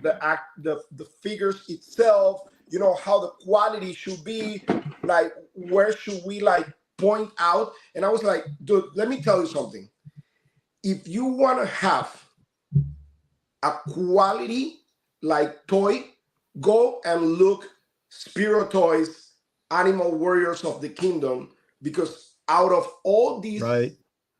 the figures itself, you know, how the quality should be, like where should we like point out. And I was like, dude, let me tell you something. If you want to have a quality like toy, go and look Spero Toys Animal Warriors of the Kingdom, because out of all these, right,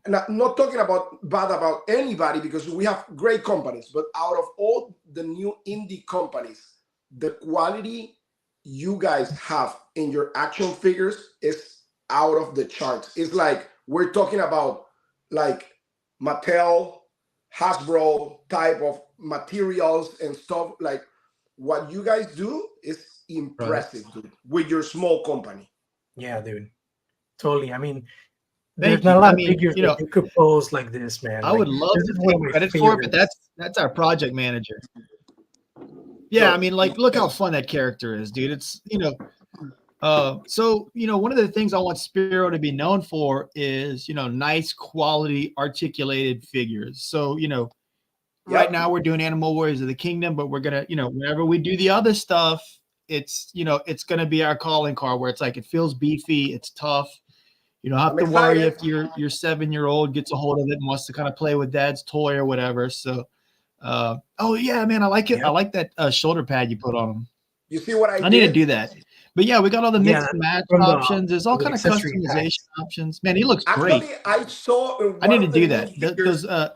and I'm not talking bad about anybody, because we have great companies, but out of all the new indie companies, the quality you guys have in your action figures is out of the charts. It's like we're talking about like Mattel, Hasbro type of materials and stuff. Like what you guys do is impressive, right, dude, with your small company. Yeah, dude. Totally. I mean, Thank there's not you. a lot I of mean, figures you know, that you could pose like this, man. I Like, would love this to is one of take my credit for it, but favorites. that's our project manager. Yeah, I mean, like, look how fun that character is, dude. It's, you know, so, you know, one of the things I want Spero to be known for is, you know, nice quality articulated figures. So, you know, right now we're doing Animal Warriors of the Kingdom, but we're going to, you know, whenever we do the other stuff, it's, you know, it's going to be our calling card where it's like, it feels beefy. It's tough. You don't have to worry if your 7-year-old gets a hold of it and wants to kind of play with dad's toy or whatever. So, oh yeah, man, I like it. Yep. I like that shoulder pad you put on them. You see what I did? need to do that. But yeah, we got all the mix and match from the- options. There's all from the kind of accessory customization packs. options. Man, he looks Actually, great. I saw I need to do that.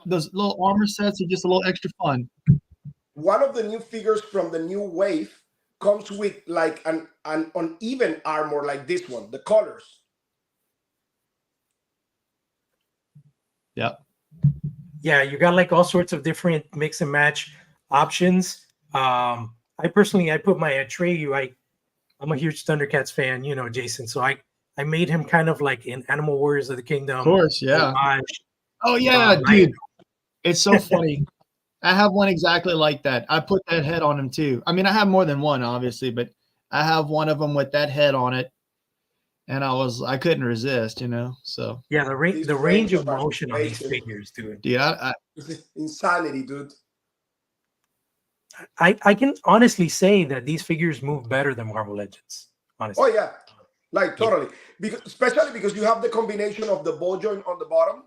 Those little armor sets are just a little extra fun. One of the new figures from the new wave comes with like an uneven armor like this one, the colors. Yeah. Yeah, you got like all sorts of different mix and match options. I personally, I put my Atreyu. I'm a huge Thundercats fan, you know, Jason. So I made him kind of like in Animal Warriors of the Kingdom. Of course, yeah. Oh yeah, dude. It's so funny. I have one exactly like that. I put that head on him too. I mean, I have more than one, obviously, but I have one of them with that head on it. And I couldn't resist, you know. So yeah, the range of motion on these figures, dude. Yeah, insanity, dude. I can honestly say that these figures move better than Marvel Legends. Honestly. Oh yeah, like totally. Because especially because you have the combination of the ball joint on the bottom.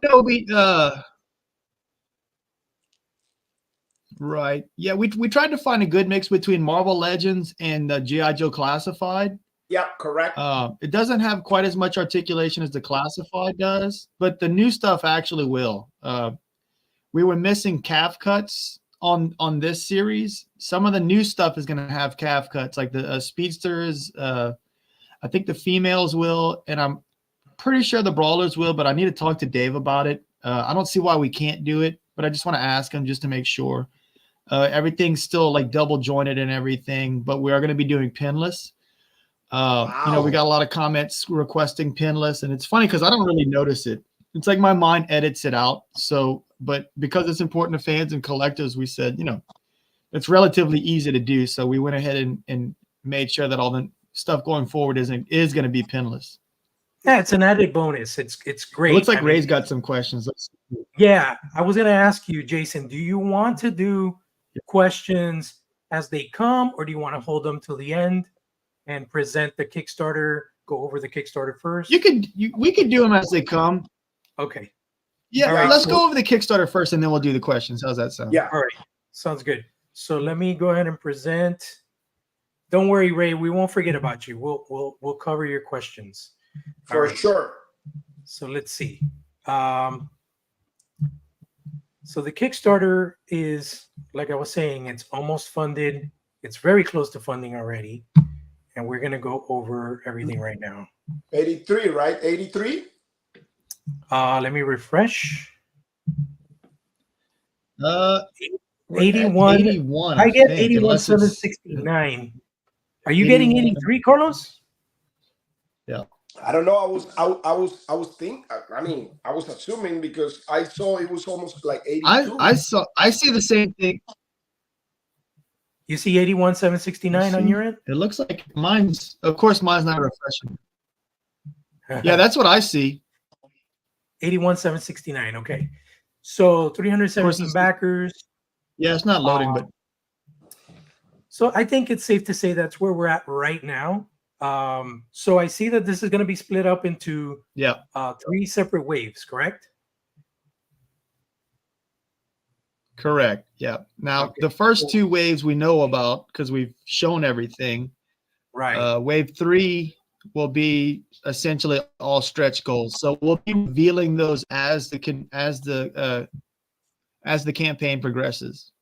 Right. Yeah, we tried to find a good mix between Marvel Legends and the G.I. Joe Classified. Yeah, correct. It doesn't have quite as much articulation as the Classified does, but the new stuff actually will. We were missing calf cuts on this series. Some of the new stuff is going to have calf cuts, like the Speedsters. I think the females will, and I'm pretty sure the Brawlers will, but I need to talk to Dave about it. I don't see why we can't do it, but I just want to ask him just to make sure. Everything's still like double jointed and everything, but we are going to be doing pinless. Wow. You know, we got a lot of comments requesting pinless, and it's funny because I don't really notice it. It's like my mind edits it out. So, but because it's important to fans and collectors, we said, you know, it's relatively easy to do. So we went ahead and made sure that all the stuff going forward is going to be pinless. Yeah, it's an added bonus. It's great. It looks like Ray's got some questions. Yeah, I was going to ask you, Jason, do you want to do questions as they come, or do you want to hold them till the end and present the Kickstarter, go over the Kickstarter first? We could do them as they come. Okay. Yeah, right, let's go over the Kickstarter first, and then we'll do the questions. How's that sound? Yeah. All right. Sounds good. So let me go ahead and present. Don't worry, Ray. We won't forget about you. We'll cover your questions For sure. So let's see. So the Kickstarter is, like I was saying, it's almost funded. It's very close to funding already. And we're going to go over everything right now. 83, right? 83? Let me refresh. 81. 81. I get 81,769. Are you getting 83, Carlos? Yeah. I don't know. I was assuming because I saw it was almost like 82. I see the same thing. You see 81,769 on your end? It looks like mine's not refreshing. Yeah, that's what I see. 81,769. Okay. So 317 backers. Yeah, it's not loading, but So I think it's safe to say that's where we're at right now. So I see that this is going to be split up into 3 separate waves, correct? Correct. Yeah. Now, the first 2 waves we know about because we've shown everything. Right. Wave 3 will be essentially all stretch goals. So we'll be revealing those as the campaign progresses.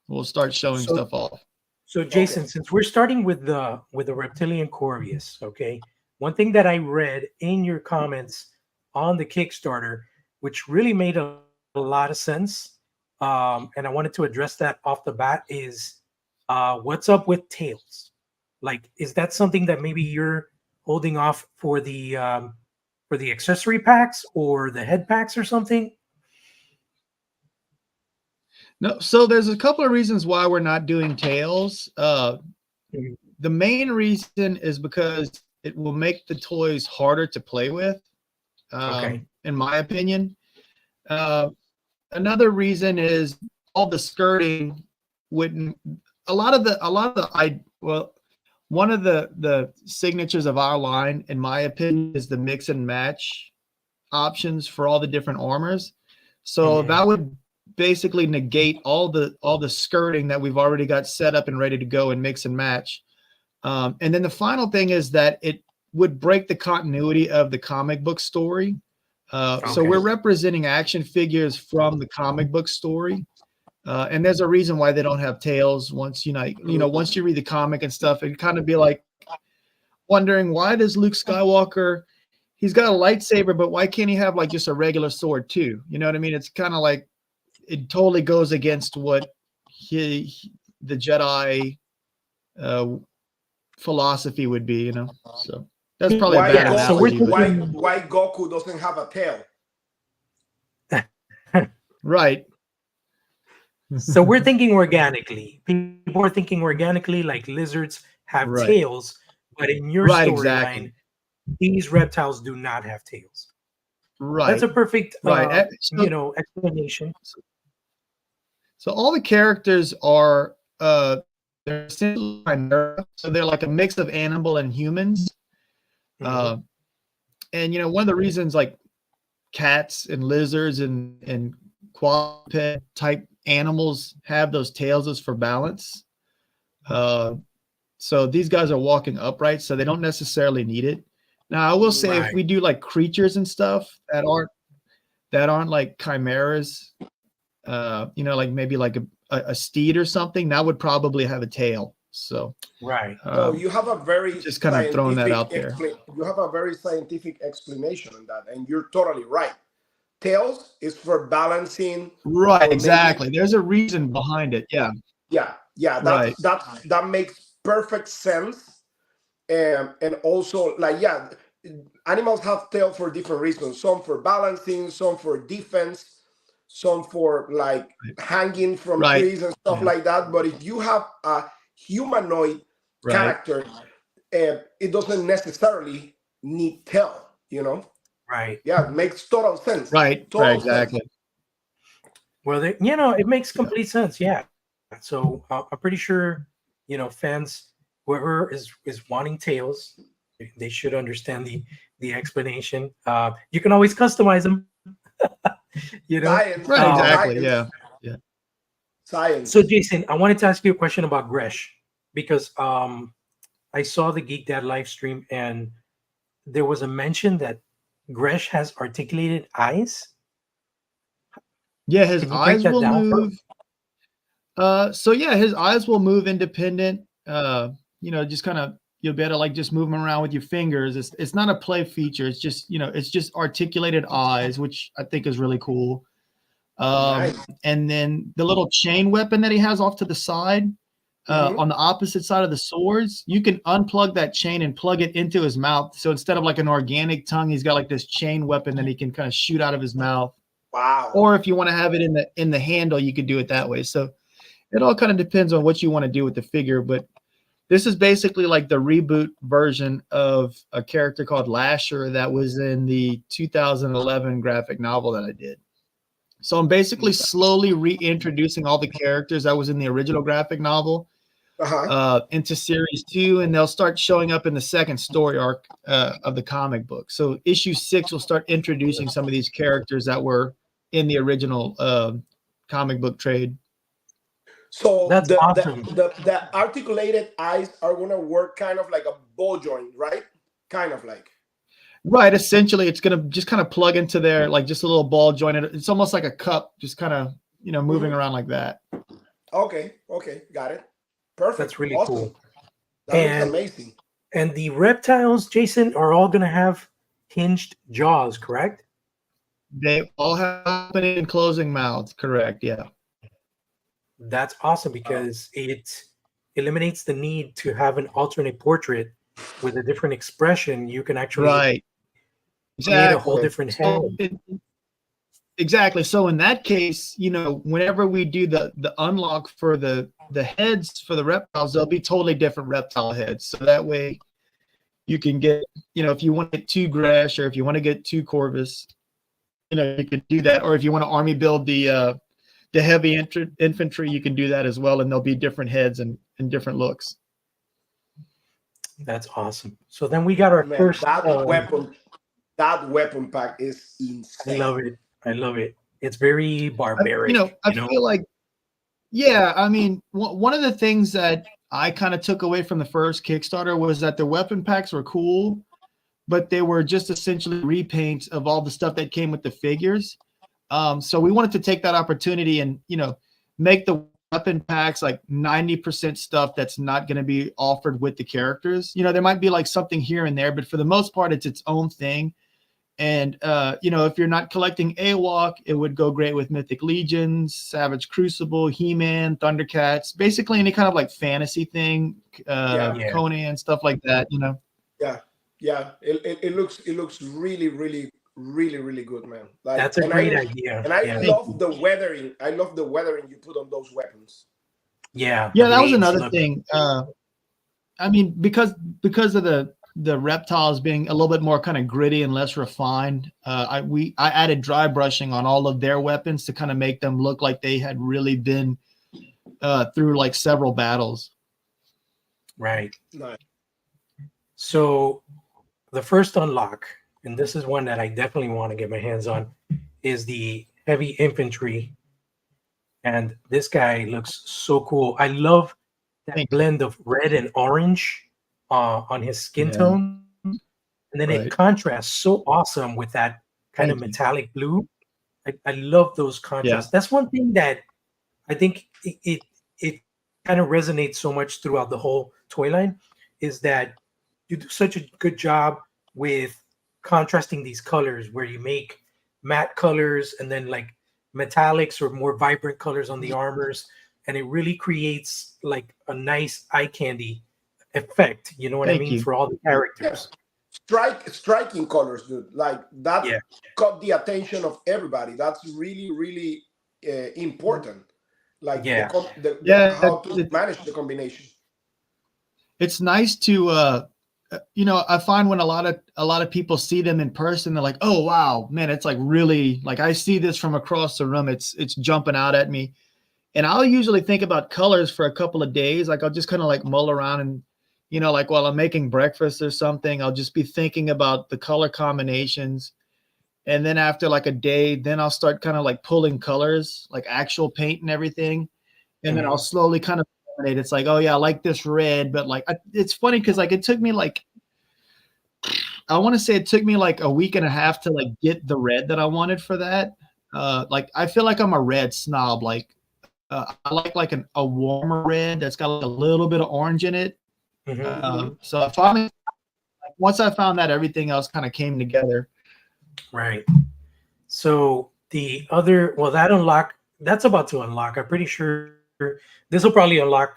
We'll start showing stuff off. So Jason, since we're starting with the reptilian Corvius, okay, one thing that I read in your comments on the Kickstarter, which really made a lot of sense, and I wanted to address that off the bat, is what's up with tails? Like, is that something that maybe you're holding off for the accessory packs or the head packs or something? No, so there's a couple of reasons why we're not doing tails. The main reason is because it will make the toys harder to play with, in my opinion. Another reason is all the skirting wouldn't. One of the signatures of our line, in my opinion, is the mix and match options for all the different armors. So that would basically negate all the skirting that we've already got set up and ready to go and mix and match. And then the final thing is that it would break the continuity of the comic book story. So we're representing action figures from the comic book story. And there's a reason why they don't have tails. Once once you read the comic and stuff, it'd kind of be like wondering, why does Luke Skywalker, he's got a lightsaber, but why can't he have like just a regular sword too? You know what I mean? It's kind of like, it totally goes against what the Jedi philosophy would be, So that's probably a bad analogy. Why Goku doesn't have a tail? Right. So we're thinking organically. People are thinking organically, like lizards have tails, but in your storyline, these reptiles do not have tails. Right. That's a perfect, explanation. So all the characters are they're essentially chimera, so they're like a mix of animal and humans. And one of the reasons like cats and lizards and quadruped type animals have those tails is for balance. So these guys are walking upright, so they don't necessarily need it. Now I will say, if we do like creatures and stuff that aren't like chimeras, like maybe like a steed or something, that would probably have a tail. So so you have a very just kind of throwing that out there. You have a very scientific explanation on that, and you're totally right. Tails is for balancing. Right, exactly. There's a reason behind it. Yeah. That makes perfect sense. And also, animals have tails for different reasons. Some for balancing, some for defense, some for like hanging from trees and stuff like that. But if you have a humanoid character, it doesn't necessarily need tail, Right. Yeah, it makes total sense. Right. Exactly. Sense. Well, it makes complete sense. Yeah. So I'm pretty sure, fans, whoever is wanting tails, they should understand the explanation. You can always customize them. Science. Right. Exactly. Yeah. Science. So Jason, I wanted to ask you a question about Gresh, because I saw the Geek Dad live stream and there was a mention that Gresh has articulated eyes. Yeah, his eyes will move. His eyes will move independent. Just kind of, you'll be able to like just move them around with your fingers. It's not a play feature. It's just, it's just articulated eyes, which I think is really cool. And then the little chain weapon that he has off to the side, on the opposite side of the swords, you can unplug that chain and plug it into his mouth. So instead of like an organic tongue, he's got like this chain weapon that he can kind of shoot out of his mouth. Wow. Or if you want to have it in the handle, you could do it that way. So it all kind of depends on what you want to do with the figure. But this is basically like the reboot version of a character called Lasher that was in the 2011 graphic novel that I did. So I'm basically slowly reintroducing all the characters that was in the original graphic novel, into series 2, and they'll start showing up in the second story arc of the comic book. So issue 6 will start introducing some of these characters that were in the original comic book trade. So That's awesome. The articulated eyes are gonna work kind of like a ball joint, right? Kind of like. Right. Essentially, it's gonna just kind of plug into there, like just a little ball joint. It's almost like a cup, just kind of moving around like that. Okay, got it. Perfect. That's really awesome. cool. That looks amazing. And the reptiles, Jason, are all gonna have hinged jaws, correct? They all have opening and closing mouths, correct? Yeah. That's awesome because it eliminates the need to have an alternate portrait with a different expression. You can actually create a whole different head. Exactly. So in that case, whenever we do the unlock for the heads for the reptiles, they'll be totally different reptile heads. So that way you can get, if you want to get 2 Gresh or if you want to get 2 Corvus, you could do that. Or if you want to army build the heavy infantry, you can do that as well. And there'll be different heads and different looks. That's awesome. So then we got our first. That weapon pack is insane. I love it. It's very barbaric. I feel like, one of the things that I kind of took away from the first Kickstarter was that the weapon packs were cool, but they were just essentially repaints of all the stuff that came with the figures. So we wanted to take that opportunity and, make the weapon packs like 90% stuff that's not going to be offered with the characters. There might be like something here and there, but for the most part, it's its own thing. And, if you're not collecting AWOK, it would go great with Mythic Legions, Savage Crucible, He-Man, Thundercats, basically any kind of like fantasy thing, Conan, stuff like that, Yeah. It looks really, really, really, really good, man. Like, that's a great idea. And I love the weathering. I love the weathering you put on those weapons. Yeah. Yeah, that was another thing. Because of the reptiles being a little bit more kind of gritty and less refined, I added dry brushing on all of their weapons to kind of make them look like they had really been through like several battles. Right. Nice. So the first unlock, and this is one that I definitely want to get my hands on, is the heavy infantry. And this guy looks so cool. I love that blend of red and orange on his skin tone. And then it contrasts so awesome with that kind of metallic blue. I love those contrasts. That's one thing that I think it kind of resonates so much throughout the whole toy line, is that you do such a good job with contrasting these colors, where you make matte colors and then like metallics or more vibrant colors on the armors, and it really creates like a nice eye candy effect. You know what I mean? For all the characters. Striking colors, dude. Like that caught the attention of everybody. That's really, really important. Like how to manage the combination. It's nice to I find when a lot of people see them in person, they're like, oh wow, man, it's like really, like I see this from across the room. It's jumping out at me. And I'll usually think about colors for a couple of days. Like I'll just kind of like mull around and, like while I'm making breakfast or something, I'll just be thinking about the color combinations. And then after like a day, then I'll start kind of like pulling colors, like actual paint and everything. And then I'll slowly kind of, it's like, oh yeah, I like this red, but like it's funny because like it took me like, I want to say it took me like a week and a half to like get the red that I wanted for that. Like I feel like I'm a red snob. Like I like a warmer red that's got like a little bit of orange in it. So I finally, once I found that, everything else kind of came together. Right. So the other, that unlock, that's about to unlock. I'm pretty sure this will probably unlock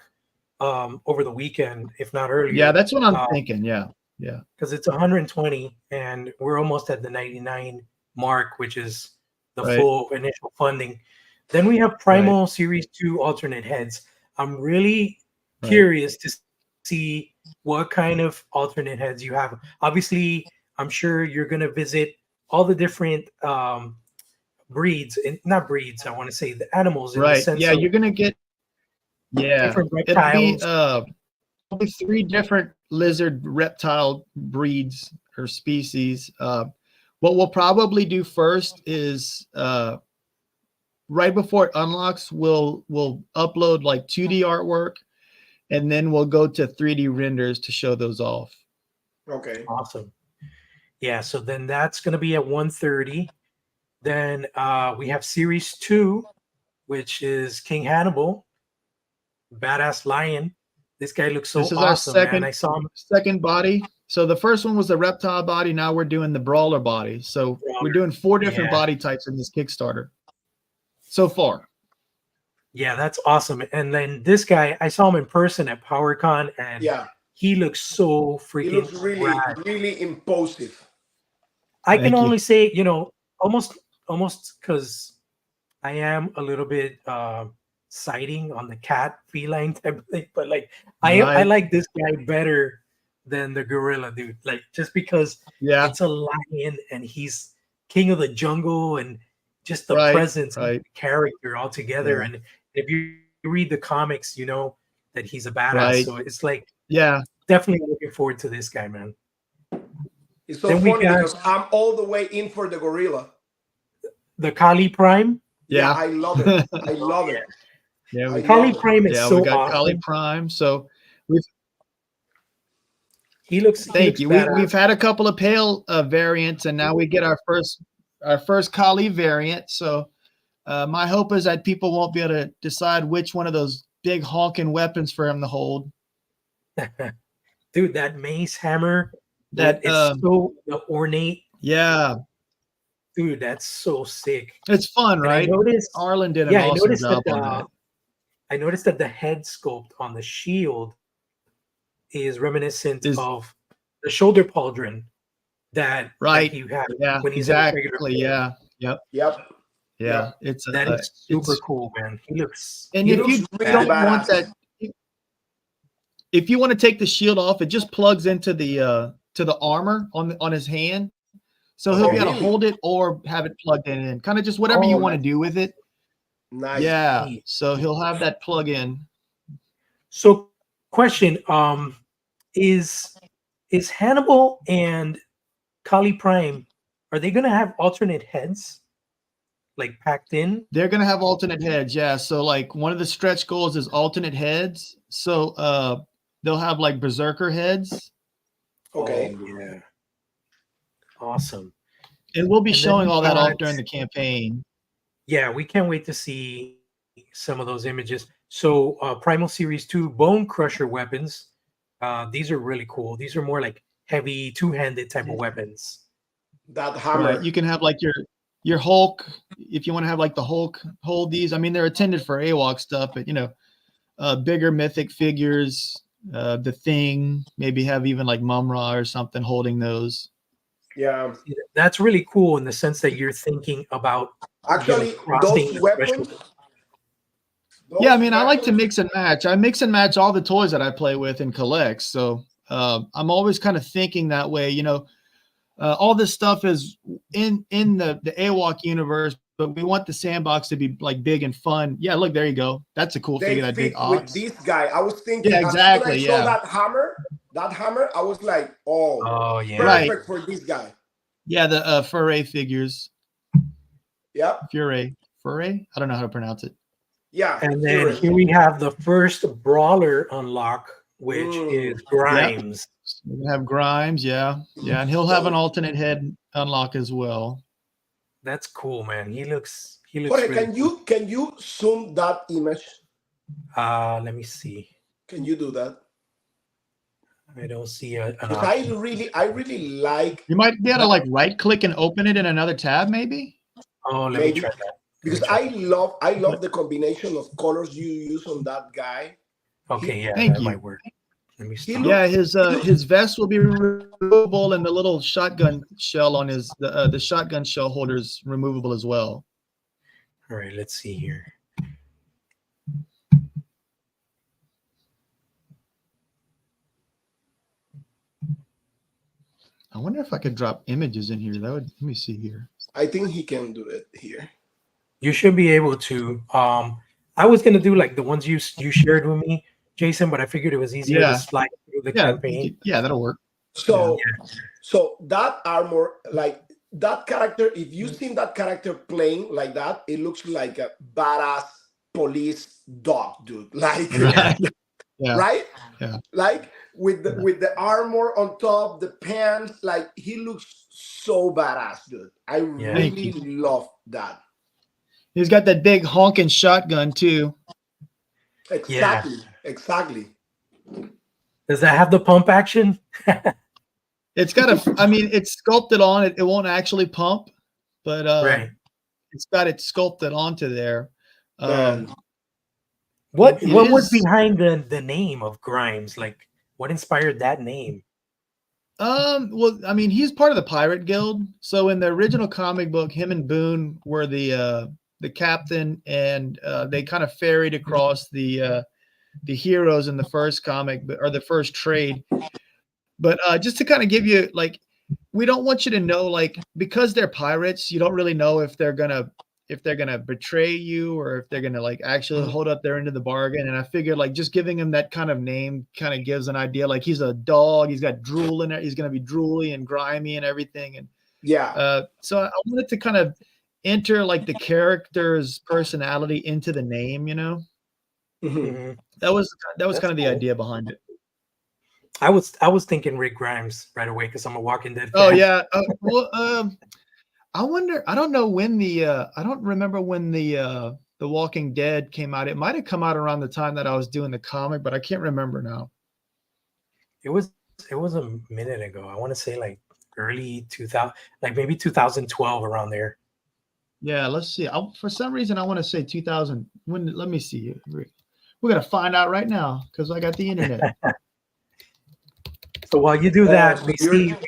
over the weekend, if not earlier. Yeah, that's what I'm thinking. Yeah. Because it's 120 and we're almost at the 99 mark, which is the full initial funding. Then we have Primal Series 2 alternate heads. I'm really curious to see what kind of alternate heads you have. Obviously, I'm sure you're going to visit all the different breeds, and not breeds, I want to say the animals. In the sense you're going to get Yeah, different it'll be reptiles. probably 3 different lizard reptile breeds or species. What we'll probably do first is right before it unlocks, we'll upload like 2D artwork, and then we'll go to 3D renders to show those off. Okay. Awesome. Yeah, so then that's going to be at 1:30. Then we have series 2, which is King Hannibal, badass lion. This guy looks so This is our awesome, man. I saw him. second body. So the first one was the reptile body. Now we're doing the brawler body. So we're doing 4 different body types in this Kickstarter so far. Yeah, that's awesome. And then this guy, I saw him in person at PowerCon, and he looks so freaking. He looks really, rad. really imposing. I can only say, you know, almost because I am a little bit siding on the cat feline type of thing, but like I like this guy better than the gorilla, dude. Like just because it's a lion and he's king of the jungle and just the presence of the character altogether. And if you read the comics, you know that he's a badass. So it's like, definitely looking forward to this guy, man. It's so funny because I'm all the way in for the gorilla. The Kali Prime? Yeah, I love it. I love it. Yeah, Kali Prime is so we got awesome. Kali Prime. So he looks we've had a couple of pale variants, and now we get our first Kali variant. So my hope is that people won't be able to decide which one of those big honking weapons for him to hold. Dude, that mace hammer that is so ornate. Yeah. Dude, that's so sick. It's fun, right? Arlen did an awesome job on that. I noticed that the head sculpt on the shield is reminiscent of the shoulder pauldron that you have when he's exactly. Yeah. Yep. Yeah. It's that is super cool, man. He looks. And if you don't want that, if you want to take the shield off, it just plugs into the armor on his hand. So he'll be able to hold it or have it plugged in. Kind of just whatever you want to do with it. Nice. Yeah. So he'll have that plug in. So question, is Hannibal and Kali Prime, are they gonna have alternate heads? Like packed in? They're gonna have alternate heads, yeah. So like one of the stretch goals is alternate heads. So they'll have like berserker heads. Okay. Oh, yeah. Awesome. And we'll be showing all that off during the campaign. Yeah, we can't wait to see some of those images. So Primal Series 2 Bone Crusher weapons. These are really cool. These are more like heavy two-handed type of weapons. That hammer. Right. You can have like your Hulk, if you want to have like the Hulk hold these. I mean, they're intended for AWOK stuff, but you know, bigger mythic figures, the Thing, maybe have even like Mum-Ra or something holding those. Yeah, that's really cool in the sense that you're thinking about actually those weapons. Yeah, I mean, I like to mix and match. I mix and match all the toys that I play with and collect. So I'm always kind of thinking that way. You know, all this stuff is in the AWOK universe, but we want the sandbox to be like big and fun. Yeah, look, there you go. That's a cool figure. That big ox. With this guy, I was thinking. Yeah, exactly. When I saw that hammer, I was like, oh yeah, perfect for this guy. Yeah, the Furay figures. Yeah. Furay. I don't know how to pronounce it. Yeah. And then here we have the first brawler unlock, which is Grimes. Yep. We have Grimes, yeah. And he'll have an alternate head unlock as well. That's cool, man. He looks Jorge, really can you zoom that image? Let me see. Can you do that? I don't see an option. I really like. You might be able to like right click and open it in another tab, maybe. Oh, let me try that. Because I love the combination of colors you use on that guy. Okay, that might work. Let me stop. Yeah, his vest will be removable, and the little shotgun shell on his the shotgun shell holder is removable as well. All right, let's see here. I wonder if I could drop images in here. Let me see here. I think he can do it here. You should be able to. I was gonna do like the ones you shared with me, Jason, but I figured it was easier to slide through the campaign. Yeah, that'll work. So, so that armor, like that character, if you've seen that character playing like that, it looks like a badass police dog, dude. Like, Right. Yeah. right? Yeah. Like with the armor on top, the pants, like he looks so badass, dude. I really love that. He's got that big honking shotgun too. Exactly. Exactly. Does that have the pump action? It's got it's sculpted on it. It won't actually pump, but it's got it sculpted onto there. What was behind the name of Grimes? Like, what inspired that name? Well, I mean, he's part of the Pirate Guild. So in the original comic book, him and Boone were the captain, and they kind of ferried across the heroes in the first comic, or the first trade. But just to kind of give you, like, we don't want you to know, like, because they're pirates, you don't really know if they're gonna betray you or if they're gonna like actually hold up their end of the bargain. And I figured like just giving him that kind of name kind of gives an idea. Like he's a dog, he's got drool in it, he's gonna be drooly and grimy and everything. And so I wanted to kind of enter like the character's personality into the name, you know. That was kind of the idea behind it. I was thinking Rick Grimes right away because I'm a Walking Dead fan. Oh yeah. I wonder. I don't know when I don't remember when the Walking Dead came out. It might have come out around the time that I was doing the comic, but I can't remember now. It was a minute ago. I want to say like early 2000, like maybe 2012, around there. Yeah, let's see. For some reason, I want to say 2000. Let me see. We're gonna find out right now because I got the internet. So while you do that, we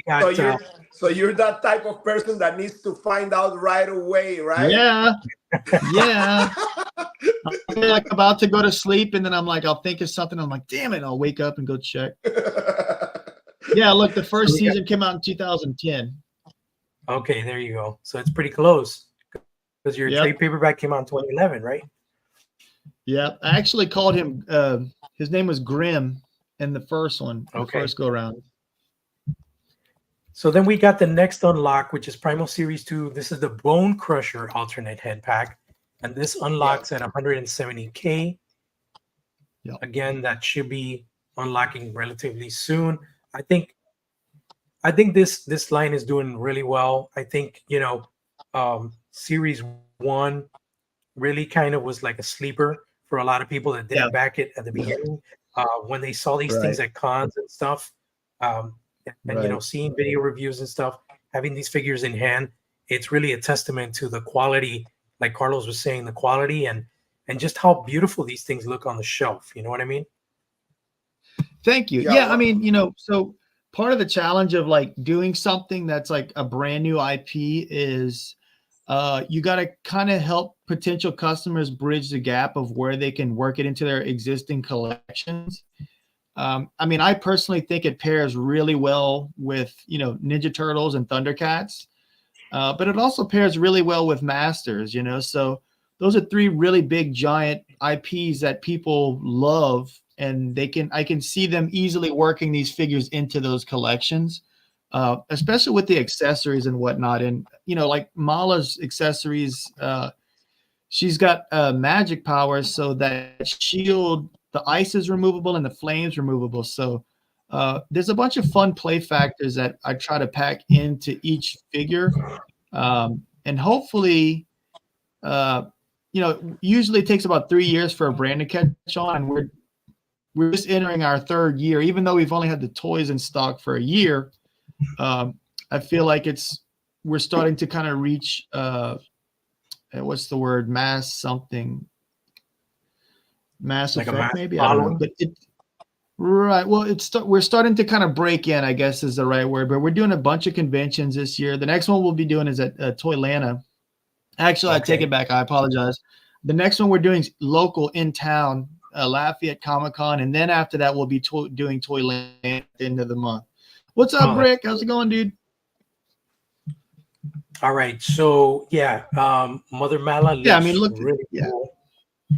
got. So you're that type of person that needs to find out right away, right? Yeah. Yeah. I'm like about to go to sleep, and then I'm like, I'll think of something. I'm like, damn it, I'll wake up and go check. Yeah, look, the first season came out in 2010. Okay, there you go. So it's pretty close because your trade paperback came out in 2011, right? Yeah, I actually called him. His name was Grim in the first one, the first go around. So then we got the next unlock, which is Primal Series 2. This is the Bone Crusher alternate head pack. And this unlocks at 170K. Yep. Again, that should be unlocking relatively soon. I think this line is doing really well. I think, Series 1 really kind of was like a sleeper for a lot of people that didn't back it at the beginning. When they saw these things at cons and stuff. And seeing video reviews and stuff, having these figures in hand, it's really a testament to the quality, like Carlos was saying, the quality and just how beautiful these things look on the shelf. You know what I mean? Thank you. Yeah, I mean, so part of the challenge of like doing something that's like a brand new IP is you got to kind of help potential customers bridge the gap of where they can work it into their existing collections. I mean, I personally think it pairs really well with, Ninja Turtles and Thundercats, but it also pairs really well with Masters, so those are three really big, giant IPs that people love, and I can see them easily working these figures into those collections, especially with the accessories and whatnot. And, like Mala's accessories, she's got magic powers, so that shield, the ice is removable and the flame's removable. So there's a bunch of fun play factors that I try to pack into each figure. And hopefully, usually it takes about 3 years for a brand to catch on. And we're just entering our third year, even though we've only had the toys in stock for a year. I feel like we're starting to kind of reach, what's the word? Mass like effect, maybe. I don't know. But well, we're starting to kind of break in, I guess is the right word. But we're doing a bunch of conventions this year. The next one we'll be doing is at Toylanta. Actually, I take it back. I apologize. The next one we're doing is local in town, Lafayette Comic-Con, and then after that we'll be doing Toylanta at the end of the month. What's up, Rick? How's it going, dude? All right. So Mother Mala looks really cool.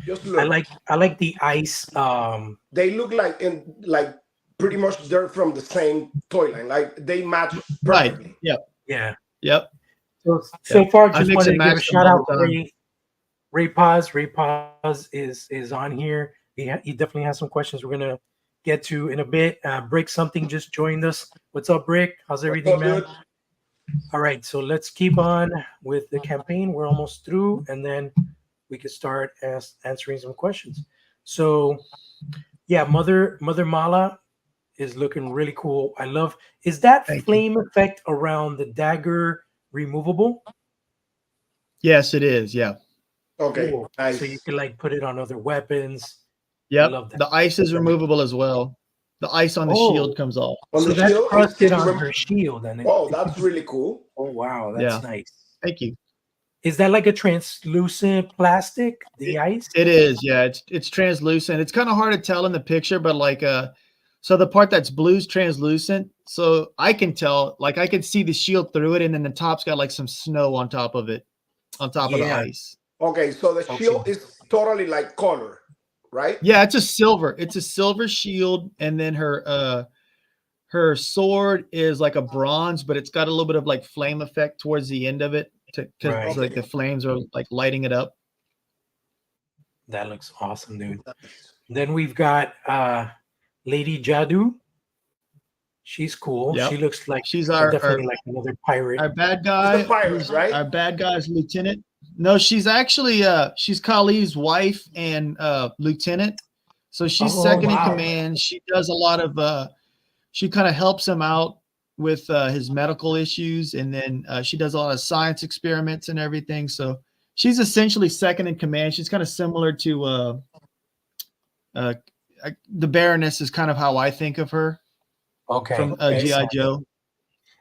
Just I look. like the ice. They look like pretty much they're from the same toy line. Like they match Right. perfectly. Yep. Yeah. Yep. So far, I just mix wanted and to give a match them shout all out the time. Ray Paz. Ray Paz is on here. He definitely has some questions we're gonna get to in a bit. Brick something just joined us. What's up, Brick? How's everything, What's up, man? dude? All right, so let's keep on with the campaign. We're almost through, and then we can start answering some questions. So, yeah, Mother Mala is looking really cool. I love. Is that Thank you. flame effect around the dagger removable? Yes, it is. Yeah. Okay, Cool. nice. So you can like put it on other weapons. I Yep. love that. The ice is removable as well. The ice on the shield comes off. On So the that's shield, crusted on her shield, and oh, that's really cool. oh wow, that's nice. Thank you. Is that like a translucent plastic? The ice? It is. Yeah. It's translucent. It's kind of hard to tell in the picture, but like so the part that's blue is translucent. So I can tell, like I can see the shield through it, and then the top's got like some snow on top of it, on top of the ice. Okay, so the shield is totally like color, right? Yeah, it's a silver. It's a silver shield, and then her sword is like a bronze, but it's got a little bit of like flame effect towards the end of it, because like the flames are like lighting it up. That looks awesome, dude. Then we've got Lady Jadu. She's cool. Yep. She looks like she's definitely like another pirate. Our bad guy. She's a pirate, right? Our bad guy is lieutenant. No, she's actually she's Kali's wife and lieutenant. So she's second in command. She does a lot of she kind of helps him out with his medical issues, and then she does a lot of science experiments and everything. So she's essentially second in command. She's kind of similar to the Baroness is kind of how I think of her. Okay. From G.I. Joe.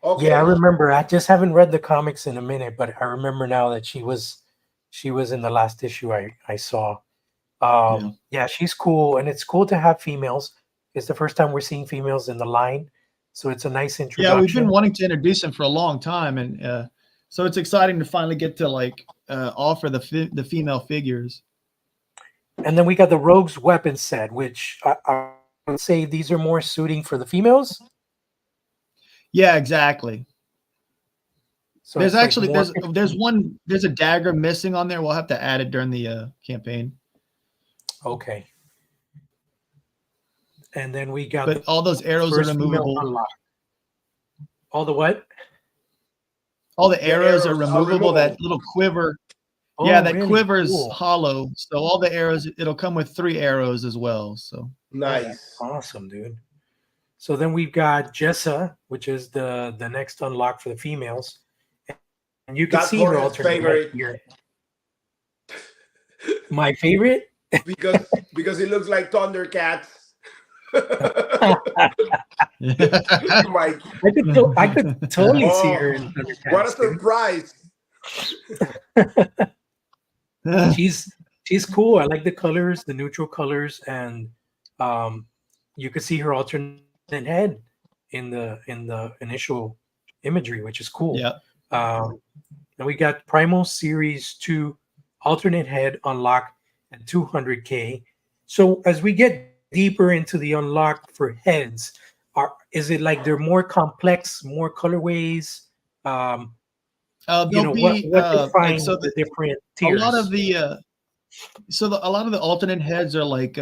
Okay. Yeah, I remember. I just haven't read the comics in a minute, but I remember now that she was in the last issue I saw. Yeah, she's cool, and it's cool to have females. It's the first time we're seeing females in the line, so it's a nice introduction. Yeah, we've been wanting to introduce them for a long time, and so it's exciting to finally get to like offer the female figures. And then we got the Rogue's weapon set, which I would say these are more suiting for the females. Yeah, exactly. So there's actually like there's a dagger missing on there. We'll have to add it during the campaign. Okay. And then we got but all those arrows are removable. All the what? All the arrows are removable. That little quiver. Oh, yeah, that really? quiver is Cool. hollow. So all the arrows, it'll come with 3 arrows as well. So nice. Awesome, dude. So then we've got Jessa, which is the next unlock for the females. And you can see her alternate favorite. Here. My favorite? because it looks like Thundercats. I could totally see her in Thundercats. What a surprise. She's cool. I like the colors, the neutral colors, and you could see her alternate head in the initial imagery, which is cool. Yeah. And we got Primal Series 2 alternate head unlock at 200K. So as we get deeper into the unlock for heads, is it like they're more complex, more colorways? What defines the different tiers? A lot of the a lot of the alternate heads are like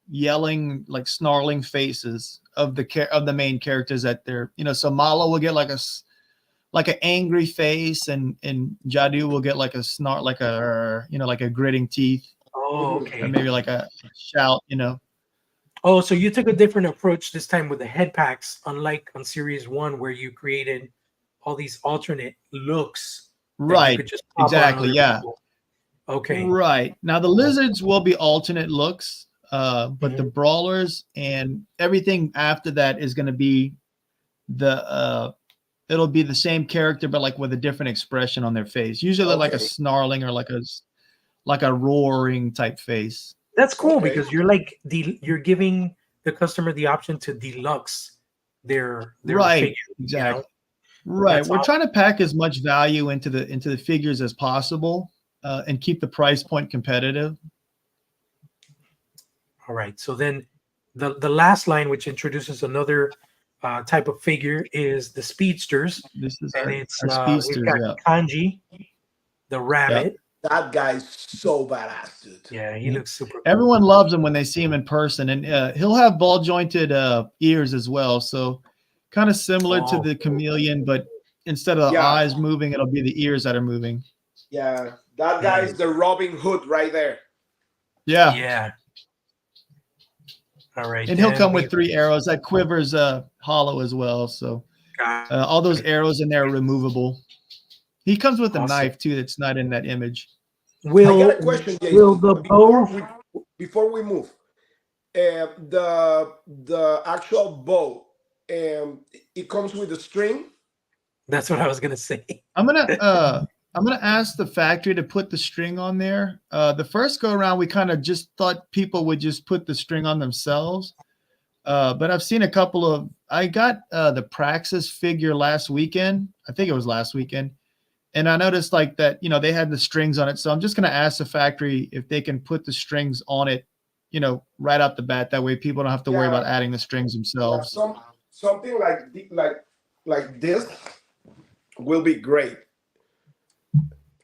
yelling, like snarling faces of the main characters that they're, so Mala will get like an angry face, and Jadu will get like a snort, like a gritting teeth. Oh, okay. Or maybe like a shout, Oh, so you took a different approach this time with the head packs, unlike on Series 1 where you created all these alternate looks. Right. Exactly. Yeah. People. Okay. Right. Now the lizards will be alternate looks, but the brawlers and everything after that is going to be it'll be the same character, but like with a different expression on their face. Usually like a snarling or like a roaring type face. That's cool because you're giving the customer the option to deluxe their right figure, exactly. Right. That's We're trying to pack as much value into the figures as possible, and keep the price point competitive. All right. So then the last line, which introduces another type of figure, is the speedsters. This is And our, it's our speedsters. we've got Yeah. Kanji, the rabbit. That guy's so badass, dude. Yeah, he looks super cool. Everyone loves him when they see him in person, and he'll have ball jointed ears as well. So kind of similar to the chameleon, but instead of the eyes moving, it'll be the ears that are moving. Yeah, that guy's the Robin Hood right there. Yeah. Yeah. All right. And he'll come with 3 arrows. That quiver's hollow as well. So all those arrows in there are removable. He comes with a knife too that's not in that image. I got a question, Jason. Will the bow before we move, the actual bow, it comes with a string? That's what I was gonna say. I'm gonna ask the factory to put the string on there. The first go around, we kind of just thought people would just put the string on themselves. But I've seen a couple of. I got the Praxis figure last weekend. I think it was last weekend, and I noticed like that. You know, they had the strings on it. So I'm just gonna ask the factory if they can put the strings on it. You know, right out the bat. That way, people don't have to worry about adding the strings themselves. Yeah, something like this will be great.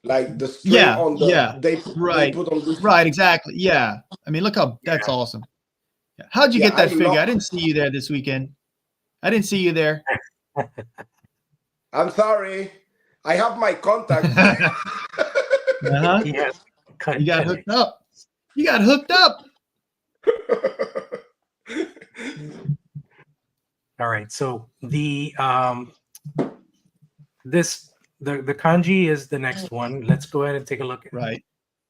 Like the string on the they put on this. Right, exactly. Yeah. I mean, look how that's awesome. Yeah. How'd you get that figure? I didn't see you there this weekend. I didn't see you there. I'm sorry. I have my contact. Yeah. You got hooked up. You got hooked up. All right. So the the kanji is the next one. Let's go ahead and take a look at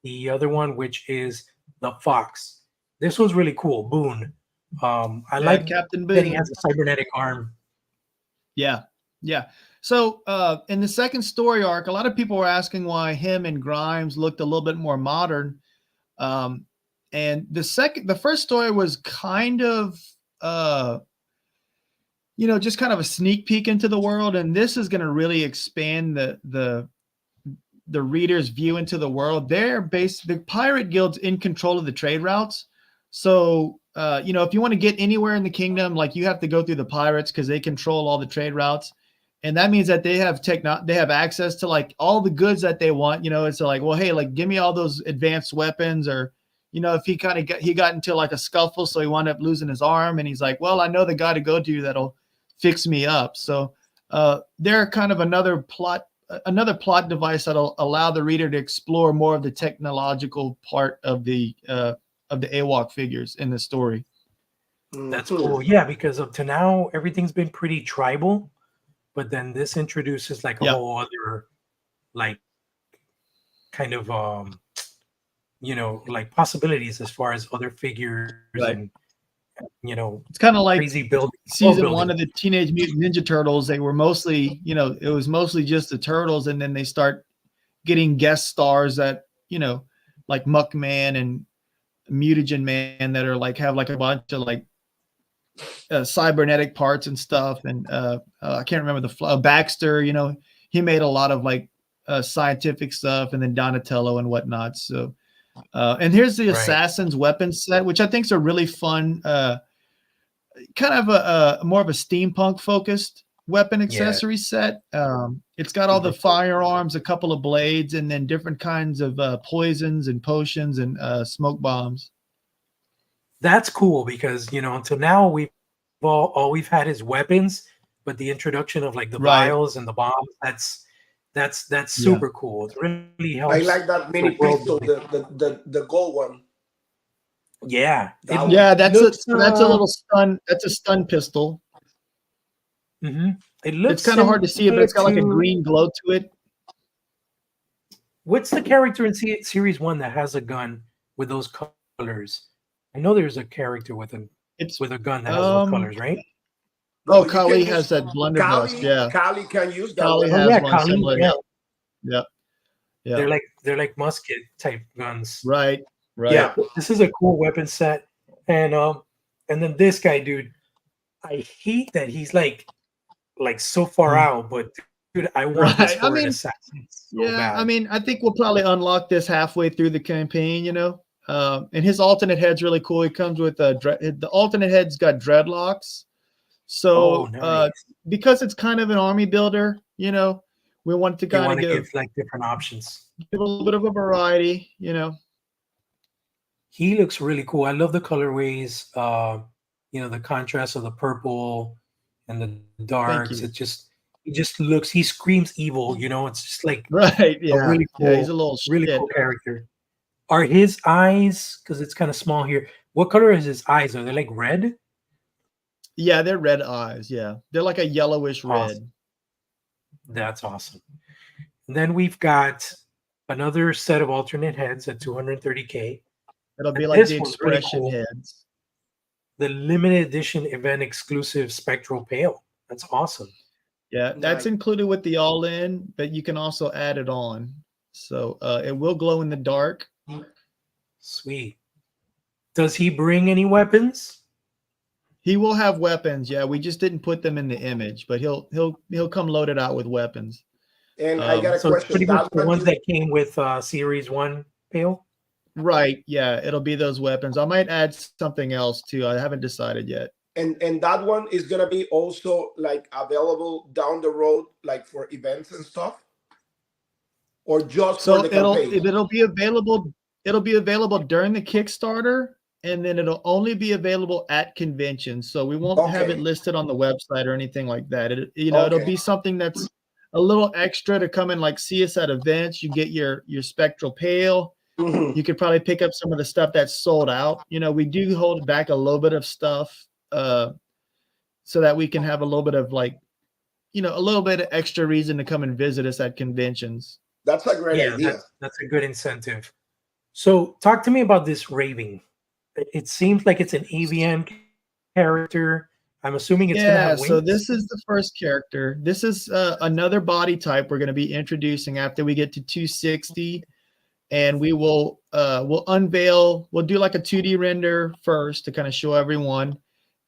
the other one, which is the fox. This was really cool. Boone. I like Captain Boone. that he has a cybernetic arm. Yeah. Yeah. So in the second story arc, a lot of people were asking why him and Grimes looked a little bit more modern. And the first story was kind of just kind of a sneak peek into the world, and this is going to really expand the reader's view into the world. The pirate guild's in control of the trade routes. So if you want to get anywhere in the kingdom, like you have to go through the pirates because they control all the trade routes. And that means that they have access to like all the goods that they want. It's like, well, hey, like give me all those advanced weapons, or if he got into like a scuffle, so he wound up losing his arm, and he's like, well, I know the guy to go to that'll fix me up. So they're kind of another plot device that'll allow the reader to explore more of the technological part of the AWOK figures in the story. That's cool. Yeah, because up to now everything's been pretty tribal, but then this introduces like a whole other like kind of like possibilities as far as other figures and it's kind of like crazy build season 1 of the Teenage Mutant Ninja Turtles. They were mostly, it was mostly just the turtles, and then they start getting guest stars that, like Muckman and Mutagen Man that are like have like a bunch of like cybernetic parts and stuff. And I can't remember Baxter. He made a lot of like scientific stuff, and then Donatello and whatnot. So. And here's the Assassin's weapons set, which I think is a really fun, kind of a more of a steampunk focused weapon accessory set. It's got all the firearms, a couple of blades, and then different kinds of poisons and potions and smoke bombs. That's cool because until now all we've had is weapons, but the introduction of like the vials and the bombs, that's super cool. It really helps. I like that mini pistol, the gold one. Yeah. That's a little stun. That's a stun pistol. Mm-hmm. It's kind of hard to see it, but it's got like a green glow to it. What's the character in series 1 that has a gun with those colors? I know there's a character with a gun that has those colors, right? Oh, Kali has that blunderbuss. Yeah, Kali can use that. Kali has one similar. Yeah. They're like musket type guns. Right. Yeah, this is a cool weapon set, and then this guy, dude. I hate that he's like so far out, but dude, I want this for an assassin. I mean, I think we'll probably unlock this halfway through the campaign. And his alternate head's really cool. He comes with the alternate head's got dreadlocks. So nice. because it's kind of an army builder, you know, we want to kind of give like different options. Give a little bit of a variety, you know. He looks really cool. I love the colorways. You know, the contrast of the purple and the darks. He just looks. He screams evil. You know, it's just like right. Yeah, really cool. Yeah, he's a little cool character. Are his eyes? Because it's kind of small here. What color is his eyes? Are they like red? Yeah, they're red eyes. Yeah, they're like a yellowish red. That's awesome. And then we've got another set of alternate heads at 230K. It'll be like the expression really cool. Heads. The limited edition event exclusive spectral pale. That's awesome. Yeah, that's included with the all-in, but you can also add it on. So it will glow in the dark. Sweet. Does he bring any weapons? He will have weapons. Yeah, we just didn't put them in the image, but he'll come loaded out with weapons. And I got a question. Pretty much the ones that came with Series 1 pale? Right. Yeah, it'll be those weapons. I might add something else too. I haven't decided yet. And that one is gonna be also like available down the road, like for events and stuff, or just for the campaign? It'll be available. It'll be available during the Kickstarter, and then it'll only be available at conventions. So we won't have it listed on the website or anything like that. It'll be something that's a little extra to come and like see us at events. You get your spectral pale. You could probably pick up some of the stuff that's sold out. You know, we do hold back a little bit of stuff so that we can have a little bit of like, you know, a little bit of extra reason to come and visit us at conventions. That's a great idea. That's a good incentive. So talk to me about this raving. It seems like it's an AVN character. I'm assuming it's going to have wings. So this is the first character. This is another body type we're going to be introducing after we get to 260. And we will we'll do like a 2D render first to kind of show everyone,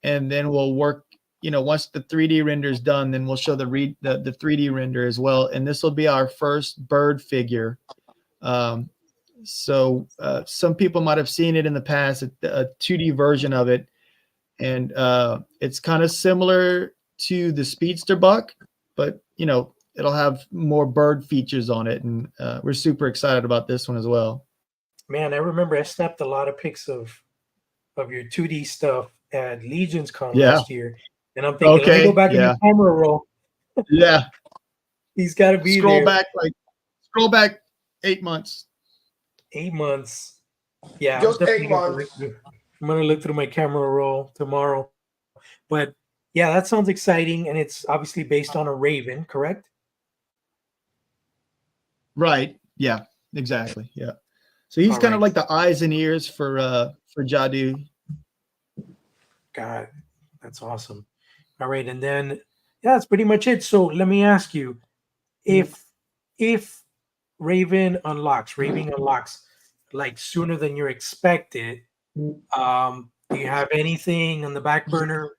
and then we'll work, you know, once the 3D render is done, then we'll show the 3D render as well. And this will be our first bird figure. So some people might have seen it in the past, a 2D version of it, and it's kind of similar to the Speedster Buck, but you know, it'll have more bird features on it, and we're super excited about this one as well. Man, I remember I snapped a lot of pics of your 2D stuff at Legion's Con last year, and I'm thinking, let me go back in the camera roll. Yeah, he's got to be scroll back 8 months. 8 months. Yeah, just 8 months. I'm gonna look through my camera roll tomorrow, but yeah, that sounds exciting, and it's obviously based on a raven, correct? Right. Yeah, exactly. Yeah. So he's kind of like the eyes and ears for Jadu. God, that's awesome. All right, and then that's pretty much it. So let me ask you, if raving unlocks like sooner than you're expected, do you have anything on the back burner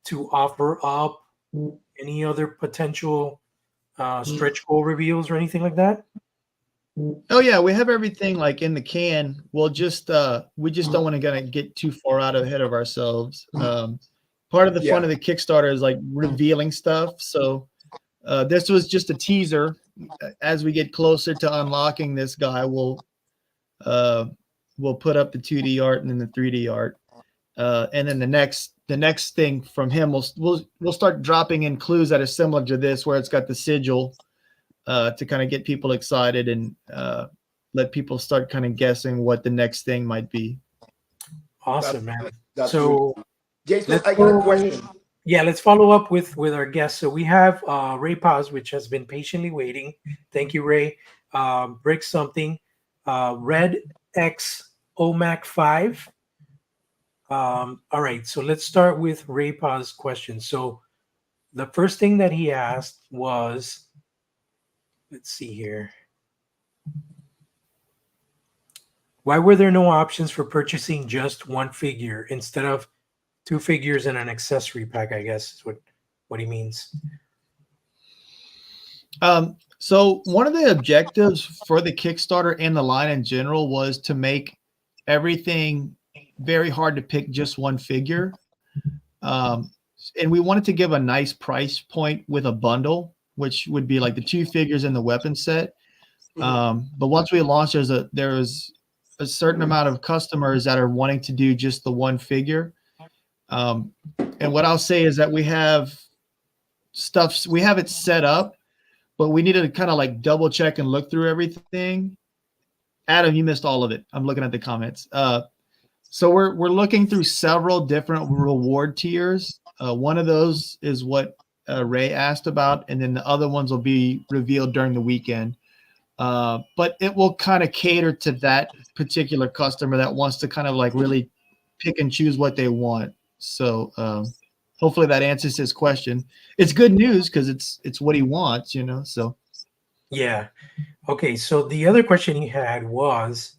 to offer up? Any other potential stretch goal reveals or anything like that? Oh yeah, we have everything like in the can. We'll just we just don't want to get too far out ahead of ourselves. Part of the fun of the Kickstarter is like revealing stuff. So this was just a teaser. As we get closer to unlocking this guy, we'll put up the 2D art and then the 3D art, and then the next thing from him, we'll start dropping in clues that are similar to this, where it's got the sigil to kind of get people excited and let people start kind of guessing what the next thing might be. Awesome, man. So, Jason, I got a question. Yeah, let's follow up with our guests. So we have Ray Paz, which has been patiently waiting. Thank you, Ray. Brick something. Red X OMAC 5. All right, so let's start with Ray Paz's question. So the first thing that he asked was, let's see here. Why were there no options for purchasing just one figure instead of 2 figures and an accessory pack, I guess is what he means. So one of the objectives for the Kickstarter and the line in general was to make everything very hard to pick just one figure. And we wanted to give a nice price point with a bundle, which would be like the 2 figures in the weapon set. But once we launched, there's a certain amount of customers that are wanting to do just the 1 figure. And what I'll say is that we have it set up, but we need to kind of like double check and look through everything. Adam, you missed all of it. I'm looking at the comments. So we're looking through several different reward tiers. One of those is what Ray asked about, and then the other ones will be revealed during the weekend. But it will kind of cater to that particular customer that wants to kind of like really pick and choose what they want. So hopefully that answers his question. It's good news because it's what he wants, you know. So yeah. Okay, so the other question he had was,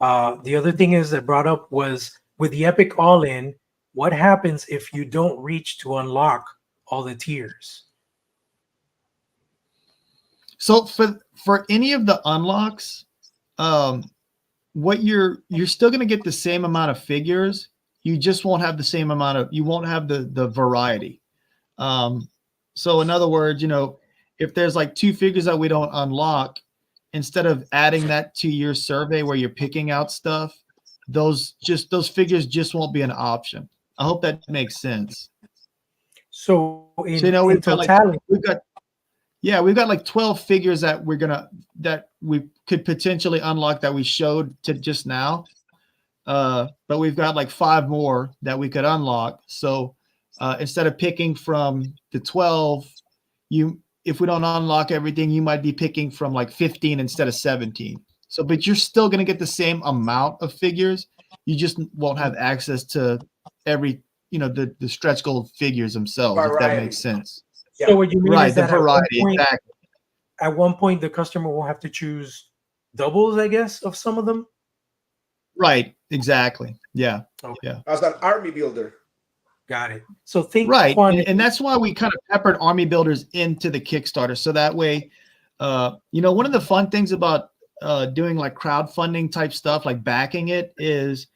the other thing is that brought up was with the Epic All-In, what happens if you don't reach to unlock all the tiers? So for any of the unlocks, what you're still going to get the same amount of figures. You just won't have the same amount of, you won't have the variety. So in other words, you know, if there's like 2 figures that we don't unlock, instead of adding that to your survey where you're picking out stuff, those figures just won't be an option. I hope that makes sense. So you know, in totality, we've got like 12 figures that we could potentially unlock that we showed to just now. But we've got like 5 more that we could unlock. So instead of picking from the 12, if we don't unlock everything, you might be picking from like 15 instead of 17. So, but you're still going to get the same amount of figures. You just won't have access to every, you know, the stretch goal figures themselves, Variety. if that makes sense. so what you mean Right, is the that variety, exactly. at one point the customer will have to choose doubles, I guess, of some of them. Right, exactly. Yeah, Okay. yeah. As an army builder. Got it. So think Right, quantity. and that's why we kind of peppered army builders into the Kickstarter, so that way, you know, one of the fun things about doing like crowdfunding type stuff, like backing it, is,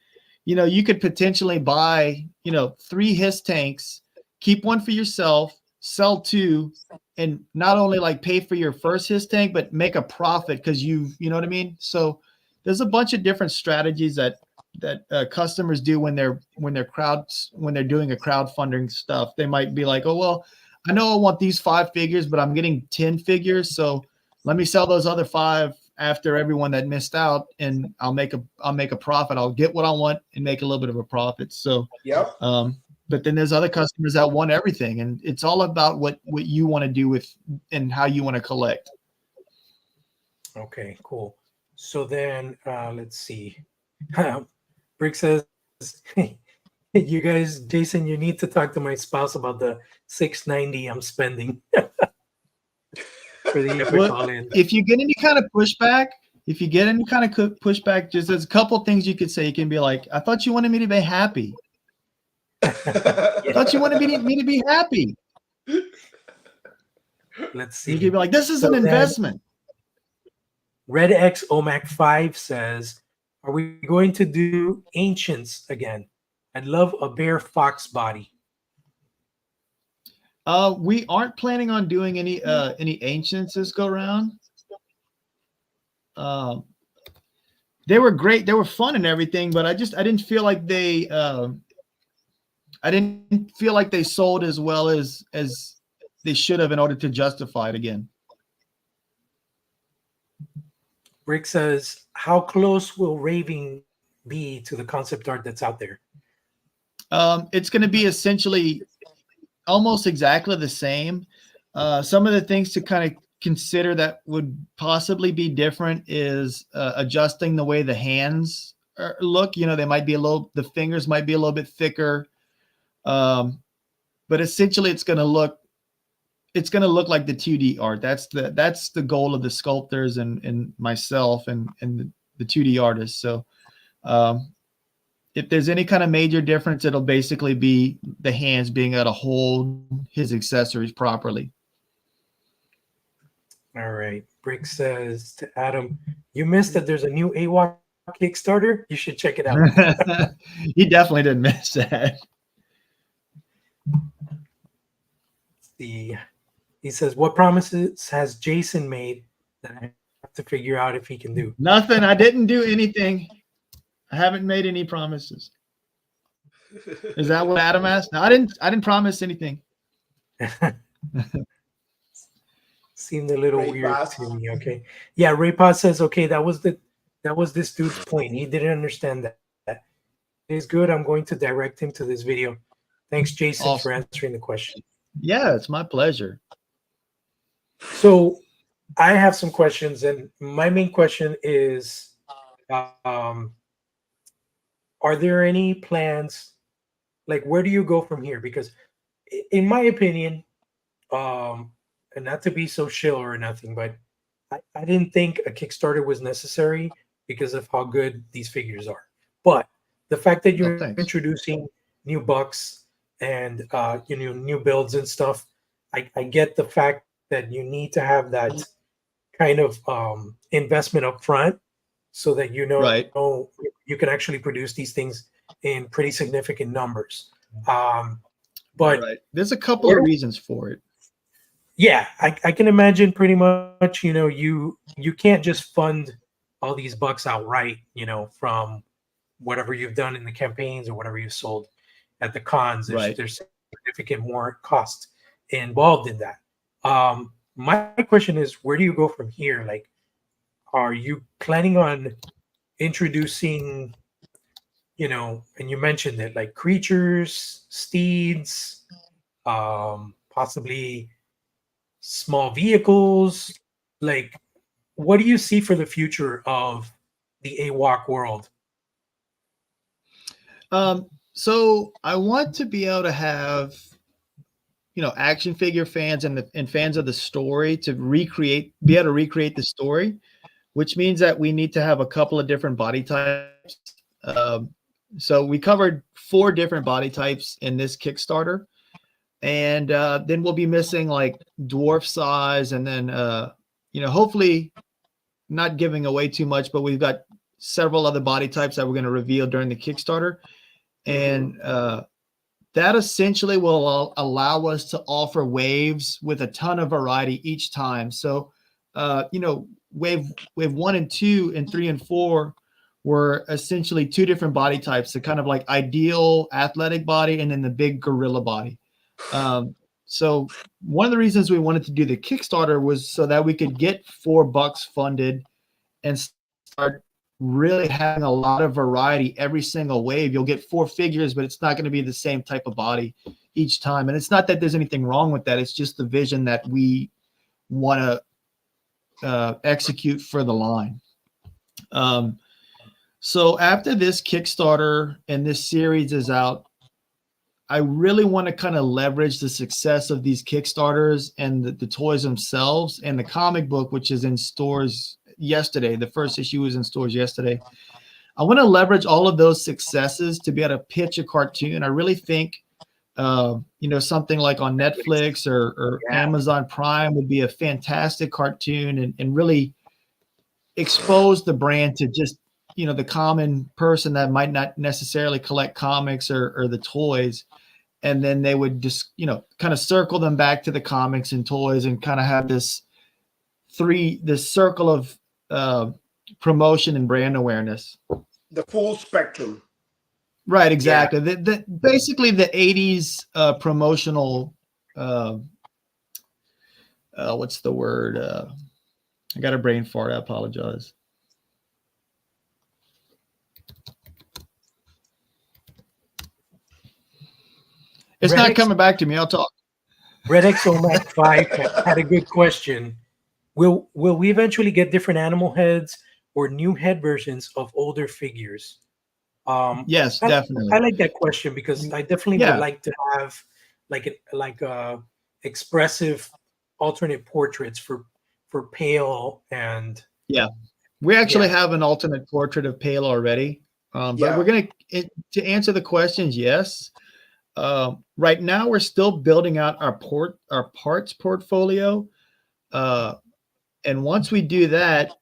you know, you could potentially buy, you know, 3 HISS tanks, keep 1 for yourself, sell 2, and not only like pay for your first HISS tank, but make a profit because you know what I mean. So there's a bunch of different strategies that customers do when they're doing a crowdfunding stuff. They might be like, oh, well, I know I want these 5 figures, but I'm getting 10 figures. So let me sell those other 5 after everyone that missed out, and I'll make a profit. I'll get what I want and make a little bit of a profit. So, Yep. but then there's other customers that want everything, and it's all about what you want to do with and how you want to collect. Okay, cool. So then let's see. Brick says, you guys, Jason, you need to talk to my spouse about the $690 I'm spending for the Epic All-In. If you get any kind of pushback, just there's a couple things you could say. You can be like, I thought you wanted me to be happy. I thought you wanted me to be happy. Let's see. You can be like, this is an investment. Red X OMAC 5 says, are we going to do Ancients again? I'd love a bear fox body. We aren't planning on doing any Ancients this go around. They were great. They were fun and everything, but I didn't feel like they sold as well as they should have in order to justify it again. Rick says, how close will Raving be to the concept art that's out there? It's going to be essentially almost exactly the same. Some of the things to kind of consider that would possibly be different is adjusting the way the hands look. You know, the fingers might be a little bit thicker. But essentially it's going to look like the 2D art. That's the goal of the sculptors and myself and the 2D artists. So if there's any kind of major difference, it'll basically be the hands being able to hold his accessories properly. All right. Brick says to Adam, you missed that there's a new AWOK Kickstarter, you should check it out. You definitely didn't miss that. He says, what promises has Jason made that I have to figure out if he can do? Nothing. I didn't do anything. I haven't made any promises. Is that what Adam asked? No, I didn't promise anything. Seemed a little Ray weird Paz. to me. Okay. Yeah, Ray Paz says, okay, that was this dude's point. He didn't understand that. It's good. I'm going to direct him to this video. Thanks, Jason, Awesome. for answering the question. Yeah, it's my pleasure. So I have some questions, and my main question is, are there any plans? Like, where do you go from here? Because in my opinion, and not to be so chill or nothing, but I didn't think a Kickstarter was necessary because of how good these figures are. But the fact that you're introducing new bucks and new builds and stuff, I get the fact that you need to have that kind of investment up front so that Right. you can actually produce these things in pretty significant numbers. But right. There's a couple of reasons for it. Yeah, I can imagine pretty much, you can't just fund all these bucks outright, from whatever you've done in the campaigns or whatever you've sold at the cons. There's significant more cost involved in that. My question is, where do you go from here? Like, are you planning on introducing, and you mentioned it, like creatures, steeds, possibly small vehicles? Like, what do you see for the future of the AWOK world? So I want to be able to have, action figure fans and fans of the story to be able to recreate the story, which means that we need to have a couple of different body types. So we covered 4 different body types in this Kickstarter. And then we'll be missing like dwarf size, and then hopefully not giving away too much, but we've got several other body types that we're going to reveal during the Kickstarter, and that essentially will allow us to offer waves with a ton of variety each time. So wave 1 and 2 and 3 and 4 were essentially 2 different body types, the kind of like ideal athletic body and then the big gorilla body. So one of the reasons we wanted to do the Kickstarter was so that we could get $4 funded and start really having a lot of variety every single wave. You'll get 4 figures, but it's not going to be the same type of body each time. And it's not that there's anything wrong with that. It's just the vision that we want to execute for the line. So after this Kickstarter and this series is out, I really want to kind of leverage the success of these Kickstarters and the toys themselves and the comic book, which is in stores yesterday. The first issue was in stores yesterday. I want to leverage all of those successes to be able to pitch a cartoon. I really think, something like on Netflix or Amazon Prime would be a fantastic cartoon and really expose the brand to just, the common person that might not necessarily collect comics or the toys. And then they would just, kind of circle them back to the comics and toys and kind of have this circle of promotion and brand awareness. The full spectrum. Right, exactly. Yeah. Basically the 80s promotional, what's the word? I got a brain fart. I apologize. It's not coming back to me. I'll talk. RedXOMAC5 had a good question. Will we eventually get different animal heads or new head versions of older figures? Yes, definitely. I like that question because I definitely would like to have like expressive alternate portraits for Pale and we actually have an alternate portrait of Pale already. But we're going to answer the questions. Yes. Right now we're still building out our parts portfolio. And once we do that,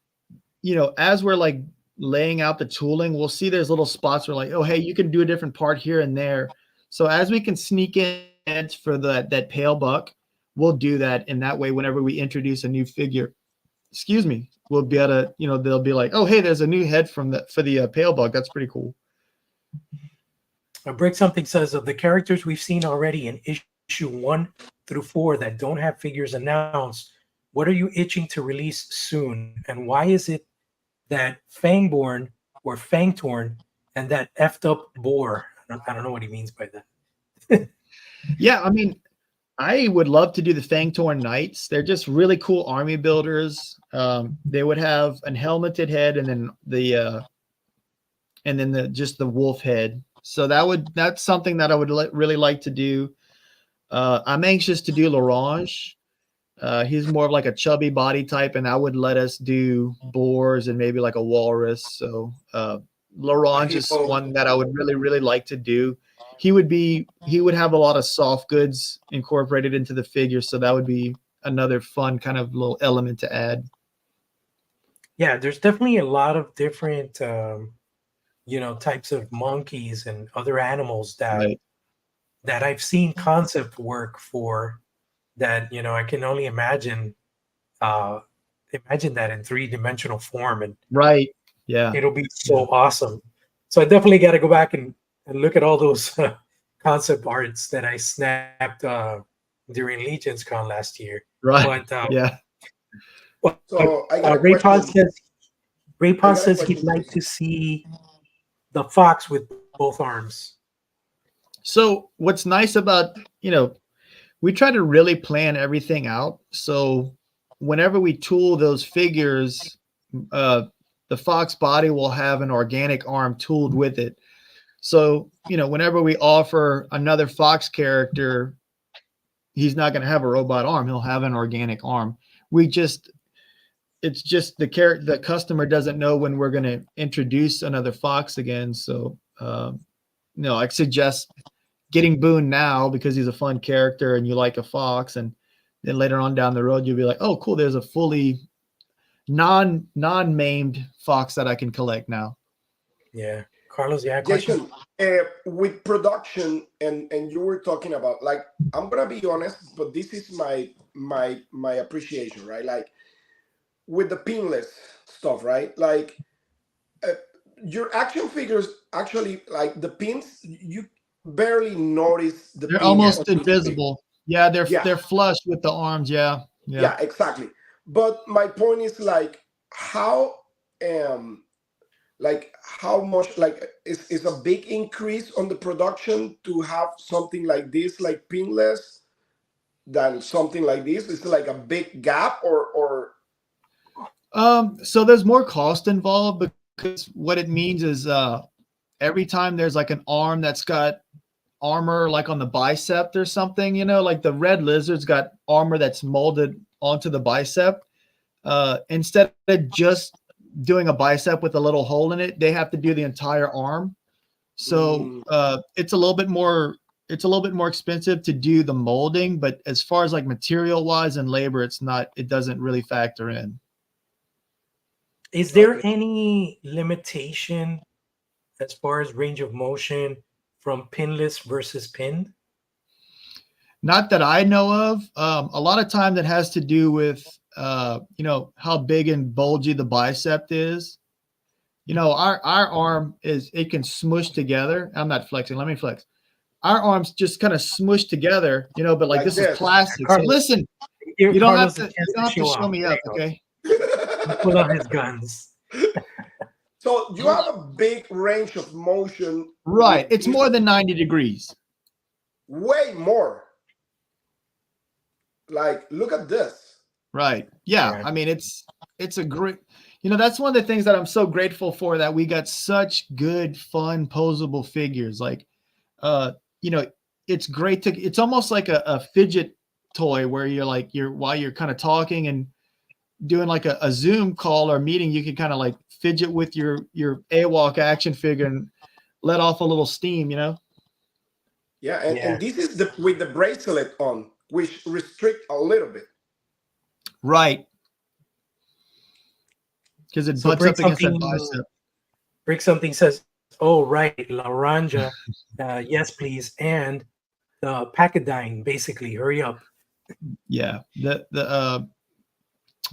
as we're like laying out the tooling, we'll see there's little spots where like, oh, hey, you can do a different part here and there. So as we can sneak in heads for that pale buck, we'll do that. And that way, whenever we introduce a new figure, we'll be able to, they'll be like, oh, hey, there's a new head for the pale buck. That's pretty cool. Break Something says, of the characters we've seen already in issue 1 through 4 that don't have figures announced, what are you itching to release soon? And why is it that Fangborn or Fangtorn and that effed up boar? I don't know what he means by that. Yeah, I mean, I would love to do the Fangtorn Knights. They're just really cool army builders. They would have an helmeted head and then the wolf head. So that's something that I would really like to do. I'm anxious to do L'Orange. He's more of like a chubby body type, and I would let us do boars and maybe like a walrus. So L'Orange is one that I would really, really like to do. He would have a lot of soft goods incorporated into the figure, so that would be another fun kind of little element to add. Yeah, there's definitely a lot of different types of monkeys and other animals that I've seen concept work for, that I can only imagine that in 3-dimensional form, and it'll be so awesome. So I definitely got to go back and look at all those concept arts that I snapped during Legion's Con last year. But so Ray Pon says he'd like to see the fox with both arms. So what's nice about, we try to really plan everything out. So whenever we tool those figures, the fox body will have an organic arm tooled with it. So, whenever we offer another fox character, he's not going to have a robot arm. He'll have an organic arm. It's just the customer doesn't know when we're going to introduce another fox again. So, I suggest getting Boone now because he's a fun character and you like a fox. And then later on down the road, you'll be like, oh, cool. There's a fully non-maimed fox that I can collect now. Yeah. Carlos, Jason, with production and you were talking about, like, I'm going to be honest, but this is my appreciation, right? Like, with the pinless stuff, right? Like, your action figures, actually, like, the pins, you barely notice the they're pins. Almost invisible. Yeah, they're flush with the arms. Yeah, exactly. But my point is, like, how much, like, is a big increase on the production to have something like this, like pinless, than something like this? Is it like a big gap or so there's more cost involved, because what it means is every time there's like an arm that's got armor like on the bicep or something, like the red lizard's got armor that's molded onto the bicep. Instead of just doing a bicep with a little hole in it, they have to do the entire arm. So it's a little bit more expensive to do the molding, but as far as like material wise and labor, it doesn't really factor in. Is there any limitation as far as range of motion from pinless versus pinned? Not that I know of. A lot of time that has to do with how big and bulgy the bicep is. Our arm it can smush together. I'm not flexing. Let me flex. Our arms just kind of smush together, but like this is plastic. So listen, you don't have to show me up, okay? Pull out his guns. So you have a big range of motion. Right. It's more than 90 degrees. Way more. Like, look at this. Right. Yeah. I mean, it's a great, that's one of the things that I'm so grateful for, that we got such good, fun, posable figures. Like, it's great it's almost like a fidget toy where while you're kind of talking and doing like a Zoom call or meeting, you can kind of like fidget with your AWOK action figure and let off a little steam, Yeah. And this is with the bracelet on, which restrict a little bit. Right. Because it butts up against that bicep. Rick something says, "Oh right, Laranja, yes please," and the Pacadine, basically, hurry up. Yeah,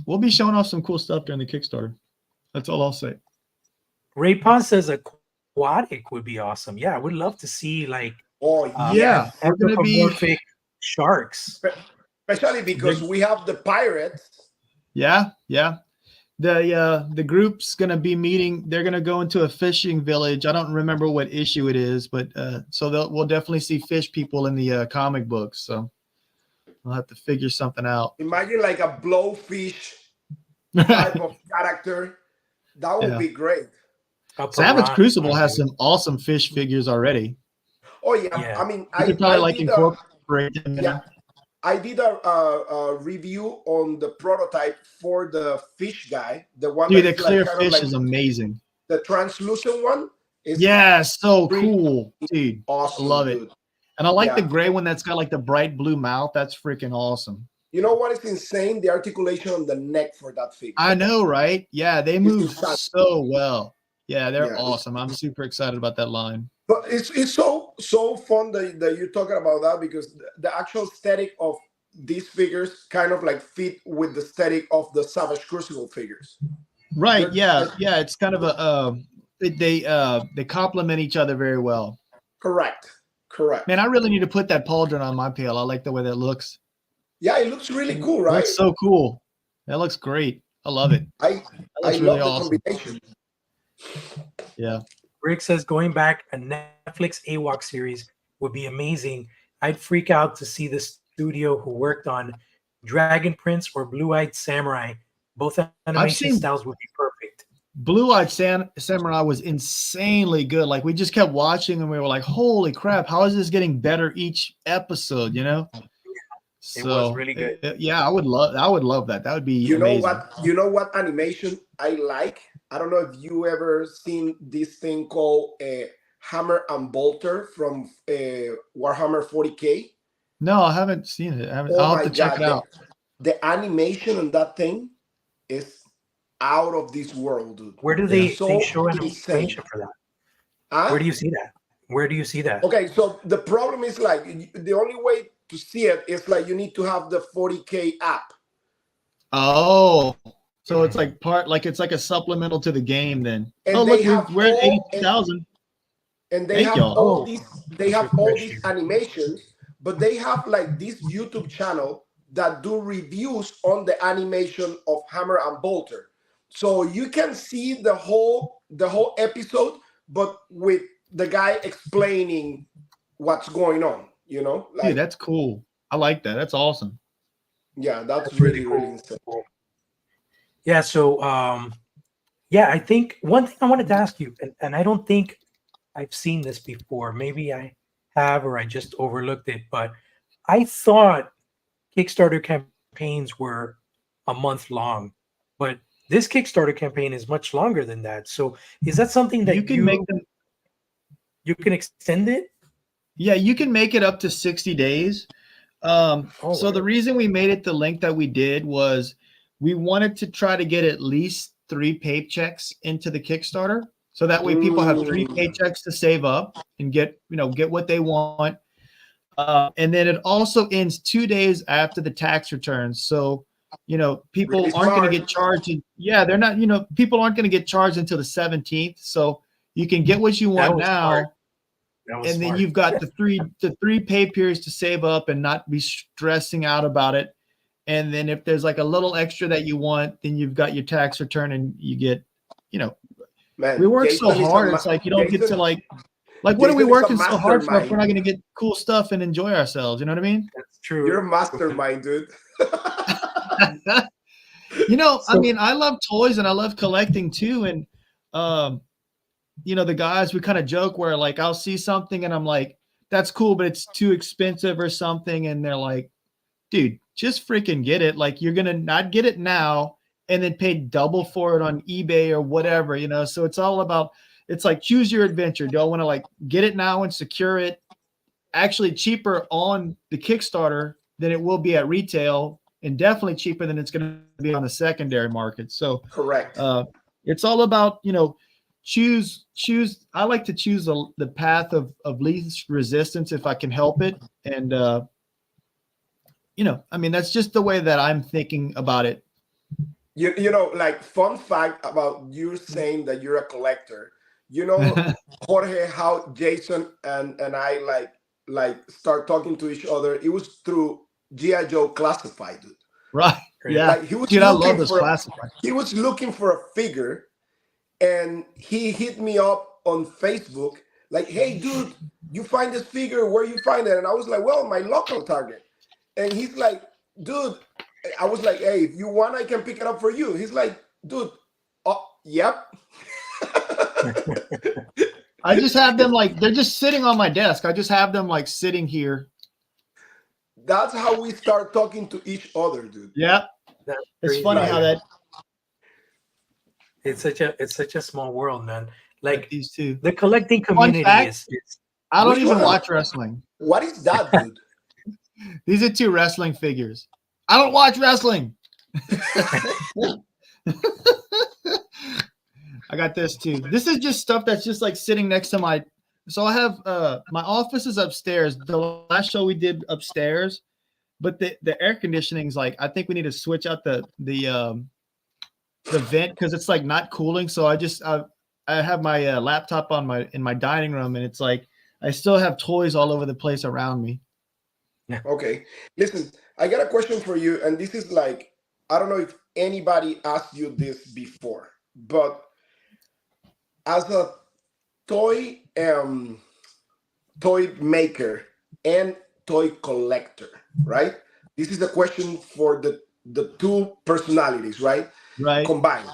we'll be showing off some cool stuff during the Kickstarter. That's all I'll say. Ray Pon says aquatic would be awesome. Yeah, I would love to see like Oh Yeah, yes, we're gonna be. anthropomorphic sharks. especially because we have the pirates. Yeah. The group's gonna be meeting. They're gonna go into a fishing village. I don't remember what issue it is, but so we'll definitely see fish people in the comic books. So we'll have to figure something out. Imagine like a blowfish type of character. That would be great. Savage Crucible has some awesome fish figures already. Oh yeah, I mean, I could probably like incorporate them. Yeah, I did a review on the prototype for the fish guy. The one. Dude, the clear fish is amazing. The translucent one is so cool, dude. Awesome, I love it. Dude. And I like the gray one that's got like the bright blue mouth. That's freaking awesome. You know what is insane? The articulation on the neck for that figure. I know, right? Yeah, they move so well. Yeah, they're awesome. I'm super excited about that line. But it's so fun that you're talking about that, because the actual aesthetic of these figures kind of like fit with the aesthetic of the Savage Crucible figures. Right. Yeah. It's kind of a they complement each other very well. Correct. Man, I really need to put that pauldron on my pail. I like the way that looks. Yeah, it looks really cool, right? That's so cool. That looks great. I love it. I really love the awesome. combination. Yeah. Rick says going back a Netflix AWOK series would be amazing. I'd freak out to see the studio who worked on Dragon Prince or Blue-Eyed Samurai. Both animation styles would be perfect. Blue-Eyed Samurai was insanely good. Like we just kept watching and we were like, holy crap, how is this getting better each episode, you know? It was really good. Yeah, I would love that. That would be amazing. You know what animation I like? I don't know if you ever seen this thing called Hammer and Bolter from Warhammer 40K. No, I haven't seen it. I'll have to check it out. The animation on that thing is out of this world, dude. Where do they show animation for that? Huh? Where do you see that? Okay, so the problem is like the only way to see it is like you need to have the 40K app. Oh, so it's like it's like a supplemental to the game then. And look, we're at 82,000. And they have all these animations, but they have like this YouTube channel that do reviews on the animation of Hammer and Bolter. So you can see the whole episode, but with the guy explaining what's going on, you know? Dude, that's cool. I like that. That's awesome. Yeah, that's really insane. Yeah, so I think one thing I wanted to ask you, and I don't think I've seen this before. Maybe I have, or I just overlooked it, but I thought Kickstarter campaigns were a month long, but this Kickstarter campaign is much longer than that. So is that something that you can make them? You can extend it? Yeah, you can make it up to 60 days. So the reason we made it the length that we did was we wanted to try to get at least 3 paychecks into the Kickstarter. So that way people have 3 paychecks to save up and get what they want. And then it also ends 2 days after the tax returns. So, people aren't going to get charged. They're not, people aren't going to get charged until the 17th. So you can get what you want now. And then you've got the three pay periods to save up and not be stressing out about it. And then if there's like a little extra that you want, then you've got your tax return and you get, Man, we work so hard. It's like you don't get to like what are we working so hard for if we're not going to get cool stuff and enjoy ourselves? You know what I mean? That's true. You're a mastermind, dude. I mean, I love toys and I love collecting too. And, the guys, we kind of joke where like I'll see something and I'm like, that's cool, but it's too expensive or something. And they're like, dude, just freaking get it. Like you're going to not get it now and then pay double for it on eBay or whatever, So it's all about, it's like choose your adventure. Do I want to like get it now and secure it actually cheaper on the Kickstarter than it will be at retail, and definitely cheaper than it's going to be on the secondary market. So correct. It's all about, I like to choose the path of least resistance if I can help it. And I mean, that's just the way that I'm thinking about it. You know, like fun fact about you saying that you're a collector. You know, Jorge, how Jason and I like start talking to each other. It was through G.I. Joe Classified, dude. Right. Yeah. Like he was Dude, I love looking this for classified. he was looking for a figure, and he hit me up on Facebook like, "Hey, dude, you find this figure? Where you find it?" And I was like, "Well, my local Target." And he's like, "Dude," I was like, "Hey, if you want, I can pick it up for you." He's like, "Dude, oh, yep." I just have them like they're just sitting on my desk. I just have them like sitting here. That's how we start talking to each other, dude. Yeah, it's funny how that. It's such a small world, man. Like these two. The collecting community is. I don't even watch wrestling. What is that, dude? These are 2 wrestling figures. I don't watch wrestling. I got this too. This is just stuff that's just like sitting next to my. So I have my office is upstairs. The last show we did upstairs, but the air conditioning's like, I think we need to switch out the vent because it's like not cooling. So I have my laptop in my dining room, and it's like I still have toys all over the place around me. Okay, listen, I got a question for you, and this is like, I don't know if anybody asked you this before, but as a toy maker and toy collector, right? This is a question for the 2 personalities, right? Right. Combined.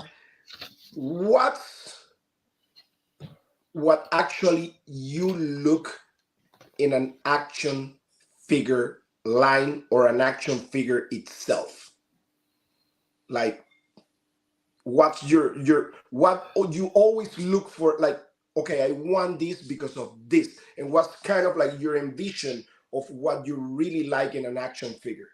What actually you look in an action figure line or an action figure itself? Like, what's what you always look for? Like, okay, I want this because of this, and what's kind of like your envision of what you really like in an action figure?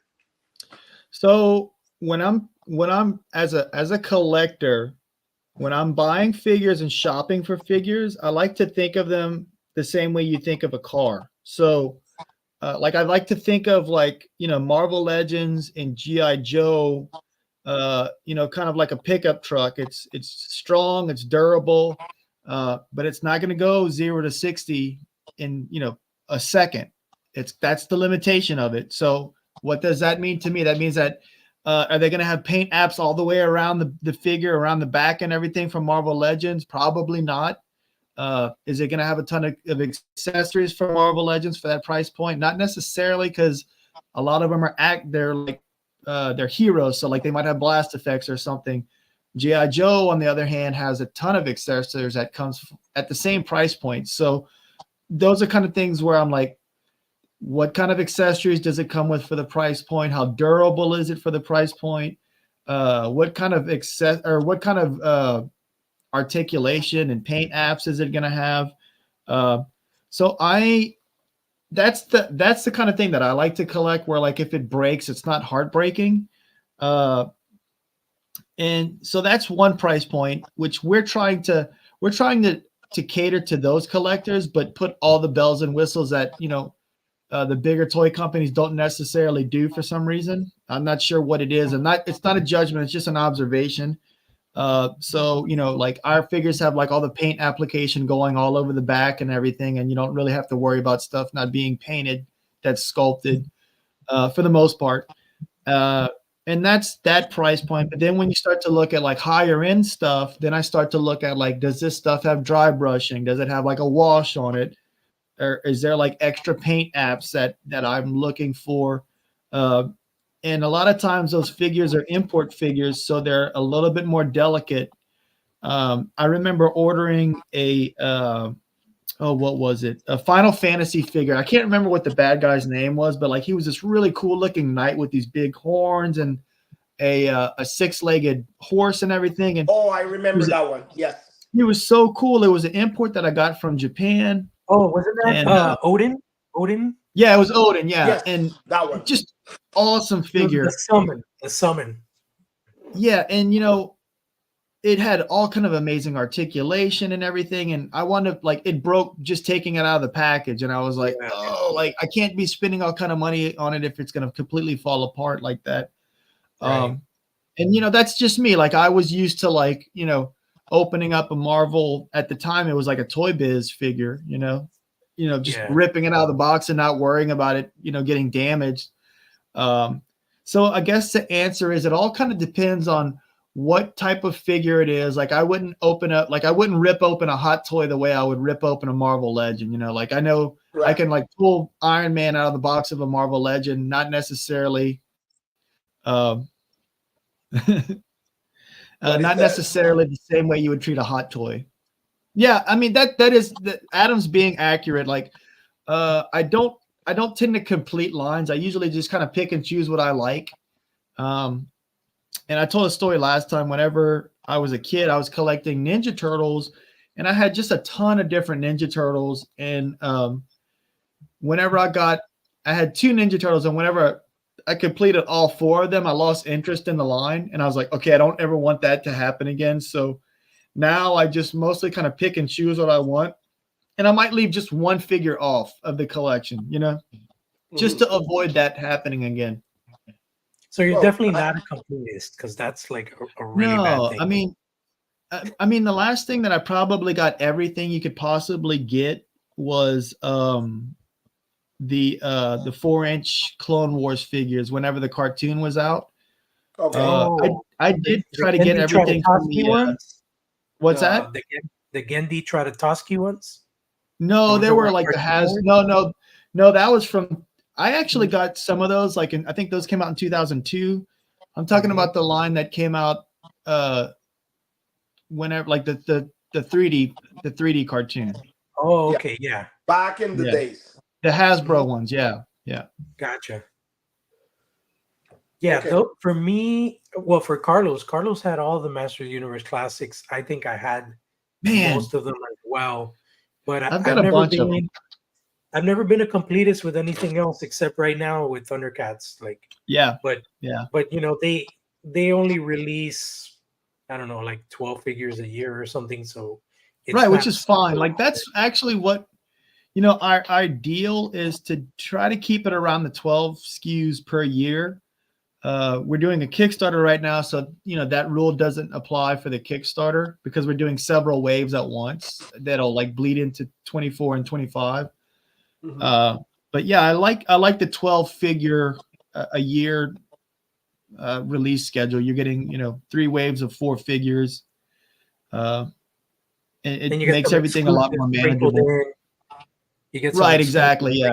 So when I'm as a collector, when I'm buying figures and shopping for figures, I like to think of them the same way you think of a car. So like I like to think of like, Marvel Legends and G.I. Joe, kind of like a pickup truck. It's strong, it's durable, but it's not going to go 0 to 60 in, a second. That's the limitation of it. So what does that mean to me? That means that are they going to have paint apps all the way around the figure, around the back and everything from Marvel Legends? Probably not. Is it going to have a ton of accessories for Marvel Legends for that price point? Not necessarily, because a lot of them they're like they're heroes, so like they might have blast effects or something. G.I. Joe, on the other hand, has a ton of accessories that comes at the same price point. So those are kind of things where I'm like, what kind of accessories does it come with for the price point? How durable is it for the price point? What kind of articulation and paint apps is it going to have? So that's the kind of thing that I like to collect, where like if it breaks, it's not heartbreaking. And so that's one price point, which we're trying to cater to those collectors, but put all the bells and whistles that, the bigger toy companies don't necessarily do for some reason. I'm not sure what it is. It's not a judgment. It's just an observation. So, like our figures have like all the paint application going all over the back and everything. And you don't really have to worry about stuff not being painted. That's sculpted, for the most part. And that's that price point. But then when you start to look at like higher end stuff, then I start to look at like, does this stuff have dry brushing? Does it have like a wash on it? Or is there like extra paint apps that I'm looking for? And a lot of times those figures are import figures, so they're a little bit more delicate. I remember ordering what was it? A Final Fantasy figure. I can't remember what the bad guy's name was, but like he was this really cool looking knight with these big horns and a 6-legged horse and everything. And I remember that one. Yes. He was so cool. It was an import that I got from Japan. Oh, wasn't that Odin? Odin? Yeah, it was Odin. Yeah, yes, and that one, just awesome figure. The summon. Yeah, and it had all kind of amazing articulation and everything. And I wanted, like, it broke just taking it out of the package. And I was like, oh, like, I can't be spending all kind of money on it if it's going to completely fall apart like that. Right. And, you know, that's just me. Like, I was used to, like, you know, opening up a Marvel at the time. It was like a Toy Biz figure, you know, just ripping it out of the box and not worrying about it, you know, getting damaged. So I guess the answer is it all kind of depends on what type of figure it is. Like, I wouldn't rip open a hot toy the way I would rip open a Marvel Legend, you know, like, I know I can, like, pull Iron Man out of the box of a Marvel Legend, not necessarily, not necessarily the same way you would treat a hot toy. Yeah. I mean, that is Adam's being accurate. Like, I don't tend to complete lines. I usually just kind of pick and choose what I like. And I told a story last time. Whenever I was a kid, I was collecting Ninja Turtles, and I had just a ton of different Ninja Turtles. And whenever I had 2 Ninja Turtles, and whenever I completed all 4 of them, I lost interest in the line. And I was like, okay, I don't ever want that to happen again. So now I just mostly kind of pick and choose what I want. And I might leave just one figure off of the collection, you know, just to avoid that happening again. So you're definitely not a completist, because that's like a really bad thing. I mean, the last thing that I probably got everything you could possibly get was the 4-inch Clone Wars figures whenever the cartoon was out. Okay. I did try to get everything from the ones? What's that? The Gendy Tratatoski ones? No, they were like no, that was from, I actually got some of those, like, I think those came out in 2002. I'm talking about the line that came out whenever, like, the 3D cartoon. Oh, okay, yeah. Back in the days. The Hasbro ones, yeah. Gotcha. Yeah, Okay. for me, well, for Carlos had all the Master Universe classics. I think I had most of them as well. But I've got a bunch of them. I've never been a completist with anything else except right now with Thundercats. Like, but you know, they only release, I don't know, like 12 figures a year or something. So which is fine. Like, that's actually what, you know, our ideal is to try to keep it around the 12 SKUs per year. We're doing a Kickstarter right now, so, you know, that rule doesn't apply for the Kickstarter because we're doing several waves at once that'll, like, bleed into 24 and 25. But yeah, I like the 12 figure a year release schedule. You're getting, you know, 3 waves of 4 figures. It makes everything a lot more manageable. You get exactly,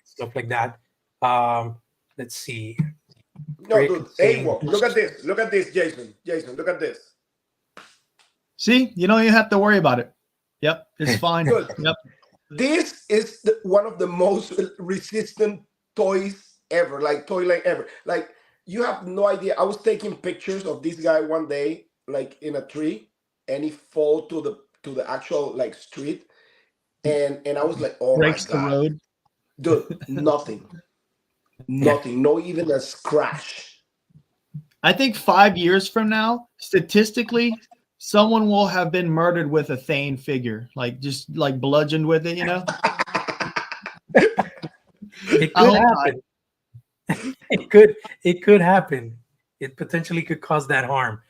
stuff like that. Let's see. No, dude, AWOK, look at this, Jason, look at this. See, you don't even have to worry about it. Yep, it's fine. Good. Yep. This is one of the most resistant toys ever, like toy line ever. Like, you have no idea. I was taking pictures of this guy one day, like in a tree, and he fall to the actual, like, street, and I was like, oh Breaks my God, the road. Dude, nothing, no even a scratch. I think 5 years from now, statistically, someone will have been murdered with a Thane figure, like, just like bludgeoned with it, you know. It could happen. It could happen. It potentially could cause that harm.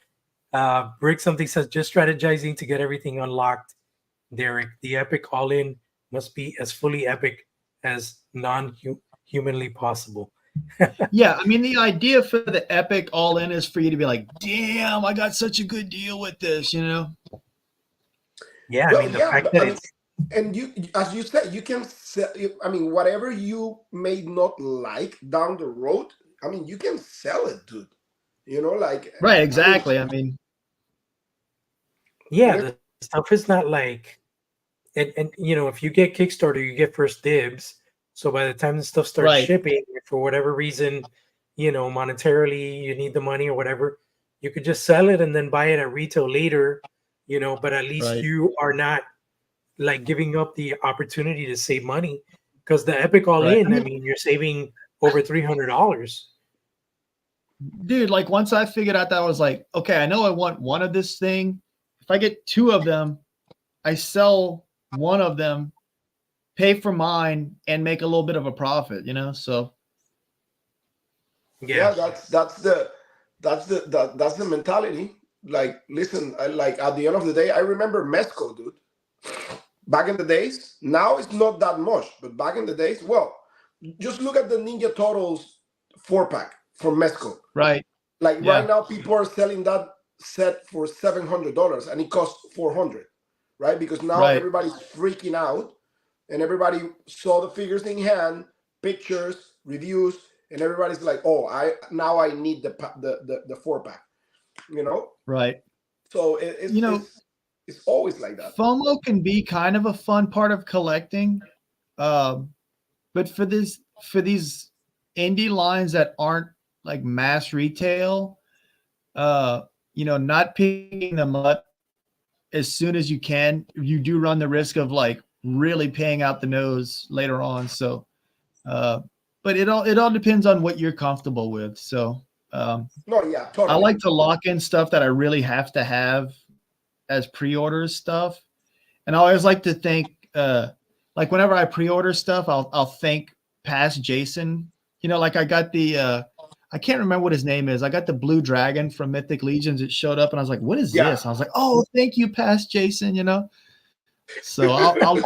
Brick something says, just strategizing to get everything unlocked. Derek, the epic all-in must be as fully epic as non-humanly possible. Yeah, I mean, the idea for the epic all-in is for you to be like, damn, I got such a good deal with this, you know. Yeah, well, I mean, the fact that it's, and you, as you said, you can sell, I mean, whatever you may not like down the road, I mean, you can sell it, dude. You know, like, right, exactly. I mean, yeah, the stuff is not like, and you know, if you get Kickstarter, you get first dibs. So by the time the stuff starts shipping, for whatever reason, you know, monetarily you need the money or whatever, you could just sell it and then buy it at retail later, you know, but at least you are not like giving up the opportunity to save money, because the epic all-in, I mean, you're saving over $300. Dude, like, once I figured out that, I was like, okay, I know I want one of this thing, if I get 2 of them, I sell one of them, pay for mine, and make a little bit of a profit, you know? So yeah, that's the mentality. Like, listen, like at the end of the day, I remember mezcal, dude. Back in the days, now it's not that much, but back in the days, well, just look at the Ninja Turtles 4-pack from mezcal. right. Like Yeah. right now, people are selling that set for $700, and it costs $400, right? Because now Right. everybody's freaking out, and everybody saw the figures in hand, pictures, reviews, and everybody's like, "Oh, I need the 4-pack," you know. Right. So You know, it's always like that. FOMO can be kind of a fun part of collecting. But for these indie lines that aren't like mass retail, you know, not picking them up as soon as you can, you do run the risk of like really paying out the nose later on. So, but it all depends on what you're comfortable with. So, No, yeah, totally. I like to lock in stuff that I really have to have as pre-orders stuff. And I always like to think, like whenever I pre-order stuff, I'll think past Jason. You know, like I got the I can't remember what his name is. I got the blue dragon from Mythic Legions. It showed up and I was like, what is this? I was like, oh, thank you, past Jason, you know. So I'll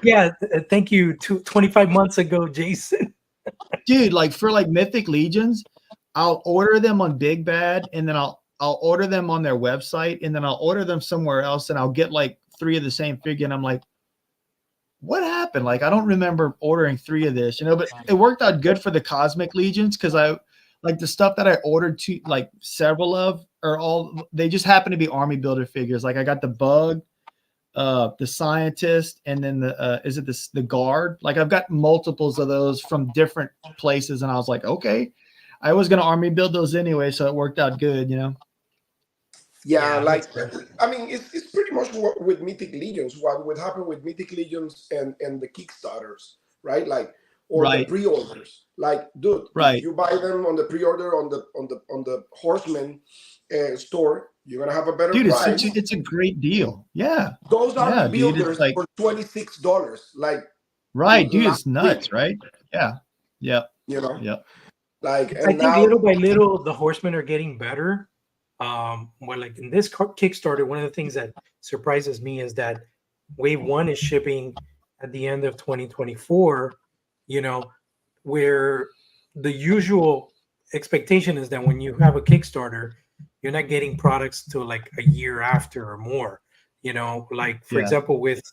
Yeah, thank you. 25 months ago, Jason. dude, like for like Mythic Legions, I'll order them on Big Bad, and then I'll order them on their website, and then I'll order them somewhere else, and I'll get like 3 of the same figure, and I'm like, what happened? Like, I don't remember ordering 3 of this, you know, but it worked out good for the Cosmic Legions because I like the stuff that I ordered to like several of are all, they just happen to be army builder figures. Like I got the Bug, the Scientist, and then the Guard. Like I've got multiples of those from different places, and I was like, okay, I was gonna army build those anyway, so it worked out good, you know. Yeah, like I mean, it's pretty much what with Mythic Legions. What would happen with Mythic Legions and the Kickstarters, right? Like, or the pre-orders. Like, dude, if you buy them on the pre-order on the Horseman store, you're gonna have a better price. It's a great deal. Yeah, those are builders like, for $26. Like, dude, it's nuts, right? Yeah, yeah, you know, yeah. Like, and I think now, little by little, the Horsemen are getting better. Well, like in this Kickstarter, one of the things that surprises me is that Wave 1 is shipping at the end of 2024, you know, where the usual expectation is that when you have a Kickstarter, you're not getting products till like a year after or more, you know, like for example, with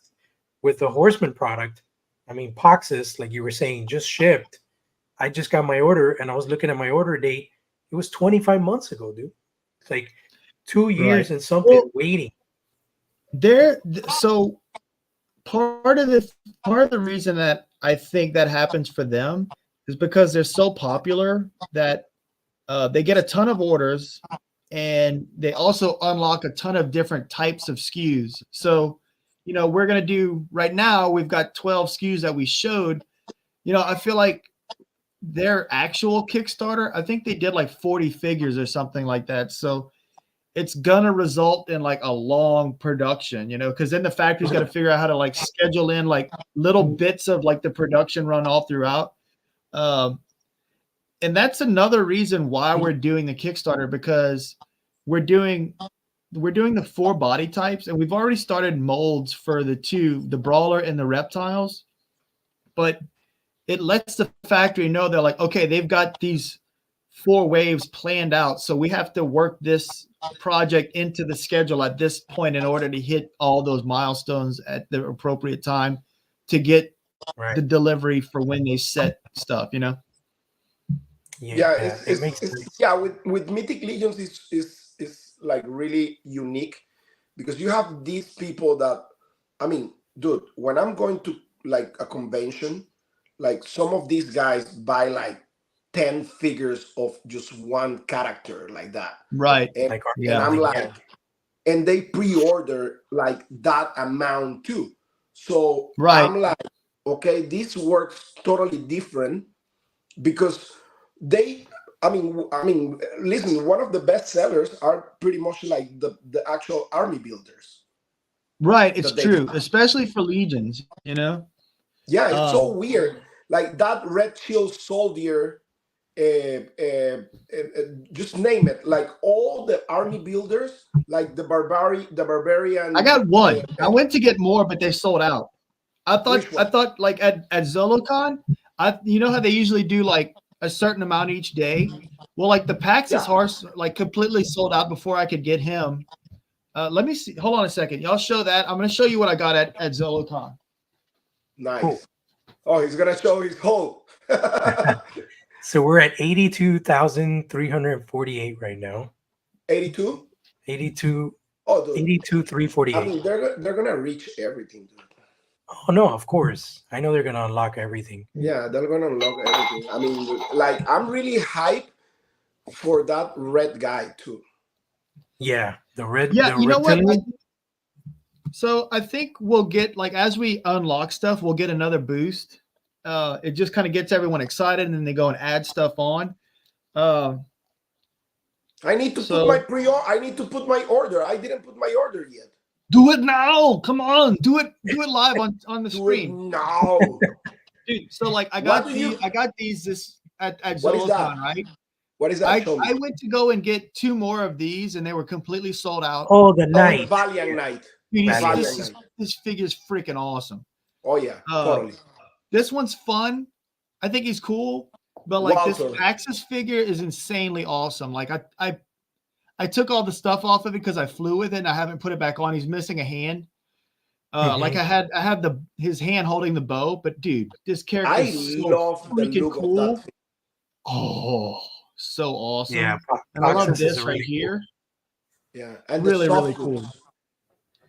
the Horseman product, I mean, Poxus, like you were saying, just shipped. I just got my order and I was looking at my order date. It was 25 months ago, dude. It's like 2 years and something waiting. So part of the reason that I think that happens for them is because they're so popular that they get a ton of orders, and they also unlock a ton of different types of SKUs. So, you know, we're going to do right now, we've got 12 SKUs that we showed. You know, I feel like their actual Kickstarter, I think they did like 40 figures or something like that. So it's gonna result in like a long production, you know, because then the factory's got to figure out how to like schedule in like little bits of like the production run all throughout. And that's another reason why we're doing the Kickstarter, because we're doing the 4 body types, and we've already started molds for the Brawler and the Reptiles, but it lets the factory know they're like, okay, they've got these 4 waves planned out, so we have to work this project into the schedule at this point in order to hit all those milestones at the appropriate time to get the delivery for when they set stuff, you know. With Mythic Legions is like really unique because you have these people that, I mean, dude, when I'm going to like a convention, like some of these guys buy like 10 figures of just one character like that. Right. And, and I'm like, and they pre-order like that amount too. So I'm like, okay, this works totally different because I mean, listen. One of the best sellers are pretty much like the actual army builders. Right, it's That they true, have. especially for legions. You know. Yeah, it's so Um, weird. Like that Red Shield soldier, just name it. Like all the army builders, like the I barbarian. got one. I went to get more, but they sold out. Which I one? thought like at Zolocon, you know how they usually do like a certain amount each day. Well, like the Pax's Yeah, horse like completely sold out before I could get him. Let me see. Hold on a second. Y'all show that. I'm going to show you what I got at Zolocon. nice. Cool. Oh, he's gonna show his whole. So we're at 82,348 right now. 82. 82, Oh, dude. 82,348. I mean, they're gonna reach everything, dude. Oh no, of course. I know they're gonna unlock everything. Yeah, they're gonna unlock everything. I mean, like I'm really hyped for that red guy too. Yeah, the red. Yeah, the you know what? reptilian- So I think we'll get like as we unlock stuff, we'll get another boost. It just kind of gets everyone excited, and then they go and add stuff on. I need to put my pre-order. I need to put my order. I didn't put my order yet. Do it now! Come on, do it live on the Do stream, it now. dude. So like I What got do you- I got these this at What is that? Zolocon, right? What is that? Show me. I went to go and get 2 more of these, and they were completely sold out. Oh, the Oh, the knight. Valiant Knight. Dude, Valiant Knight. this figure's freaking awesome. Oh yeah, totally. This one's fun. I think he's cool, but like Walter. this Axis figure is insanely awesome. Like I took all the stuff off of it because I flew with it and I haven't put it back on. He's missing a hand. Like I have his hand holding the bow, but dude, this character I is so love the freaking look cool. of that thing. Oh, so awesome. Yeah, And I love Proxus is this really right here. Yeah, and Really, the really soft cool. goods.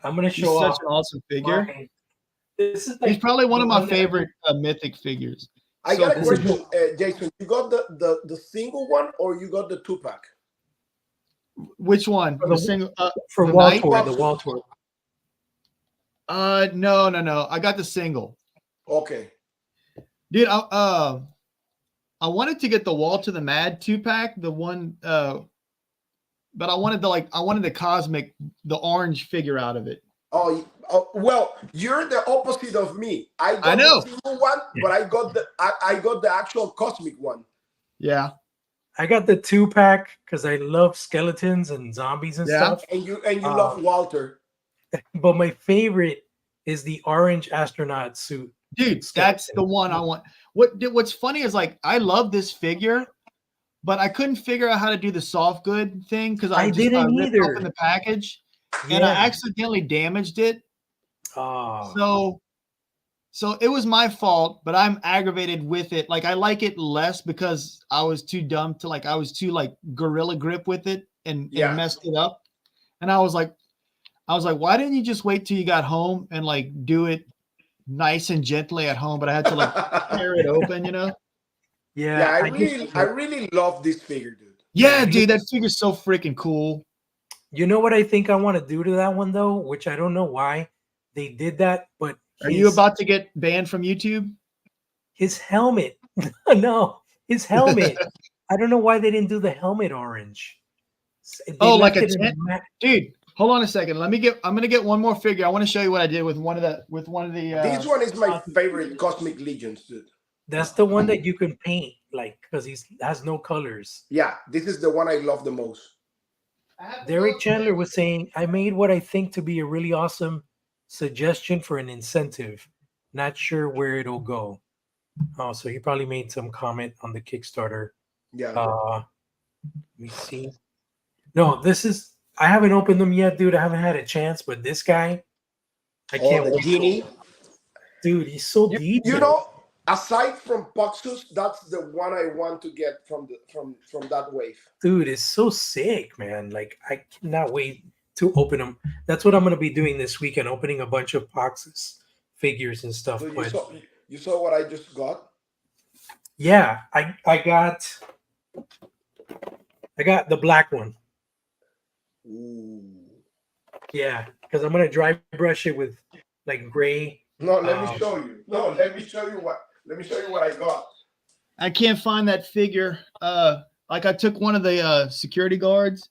I'm gonna He's show such off. an awesome figure. This is He's like probably one of my one that- favorite mythic figures. I So got a cool. question, Jason. You got the single one or you got the 2-pack? Which one? For The the- single for the wall knight? tour. The wall tour. No. I got the single. Okay. Dude, I wanted to get the Wall to the Mad 2-pack, the one but I wanted the cosmic, the orange figure out of it. Oh, well, you're the opposite of me. I got know. the single one, but I got the actual cosmic one. Yeah. I got the 2-pack because I love skeletons and zombies and Yeah. stuff. And you love Walter. But my favorite is the orange astronaut suit. Dude, that's the one I want. What's funny is like I love this figure, but I couldn't figure out how to do the soft good thing because I didn't ripped either. open the package and I accidentally damaged it. Oh. So it was my fault, but I'm aggravated with it. Like I like it less because I was too dumb to I was too gorilla grip with it and messed it up. And I was like, why didn't you just wait till you got home and do it nice and gently at home? But I had to tear it open, you know? Yeah, I really love this figure, dude. Yeah, dude, that figure's so freaking cool. You know what I think I want to do to that one though, which I don't know why they did that, but are you about to get banned from YouTube? His helmet. No, his helmet. I don't know why they didn't do the helmet orange. Like a tent? Dude, hold on a second. I'm gonna get one more figure. I want to show you what I did with one of the this one is my favorite Cosmic Legions, dude. That's the one that you can paint, because he has no colors. Yeah, this is the one I love the most. Derek Chandler was saying, I made what I think to be a really awesome suggestion for an incentive. Not sure where it'll go. Oh, so he probably made some comment on the Kickstarter. Yeah. Let me see. No, I haven't opened them yet, dude. I haven't had a chance, but this guy, I can't the wait. genie. Dude, he's so detailed. You know, aside from Puxus, that's the one I want to get from that wave. Dude, it's so sick, man. I cannot wait to open them. That's what I'm going to be doing this weekend, opening a bunch of boxes, figures and stuff. So you saw what I just got? Yeah, I got the black one. Ooh. Yeah, because I'm going to dry brush it with gray. No, let me show you. Let me show you what I got. I can't find that figure. Like I took one of the security guards,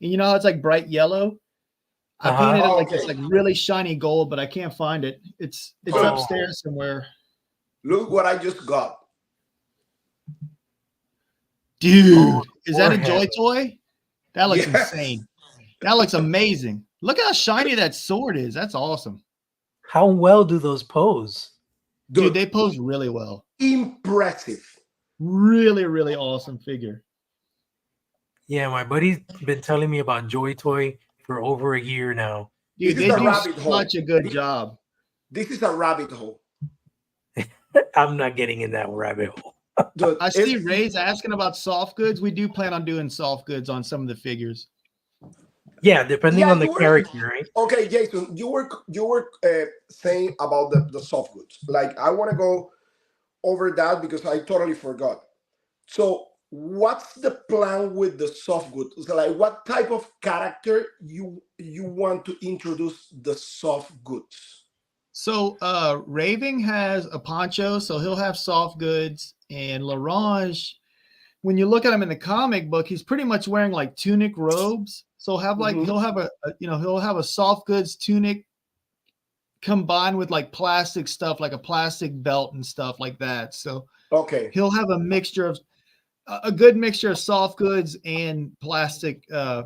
and you know how it's like bright yellow. I painted it like this, like really shiny gold, but I can't find it. It's upstairs somewhere. Look what I just got. Dude, is that a Joy Toy? That looks insane. That looks amazing. Look how shiny that sword is. That's awesome. How well do those pose? Dude, they pose really well. Impressive. Really, really awesome figure. Yeah, my buddy's been telling me about Joy Toy for over a year now. Dude, they do such a good job. This is a rabbit hole. I'm not getting in that rabbit hole. Dude, I see Ray's asking about soft goods. We do plan on doing soft goods on some of the figures. Yeah, depending on the character, right? Okay, Jason, you were saying about the soft goods. Like, I want to go over that because I totally forgot. So, what's the plan with the soft goods? So, like, what type of character you want to introduce the soft goods? So, Raving has a poncho, so he'll have soft goods, and Larange, when you look at him in the comic book, he's pretty much wearing like tunic robes. So he'll have a soft goods tunic combined with like plastic stuff, like a plastic belt and stuff like that. So he'll have a good mixture of soft goods and plastic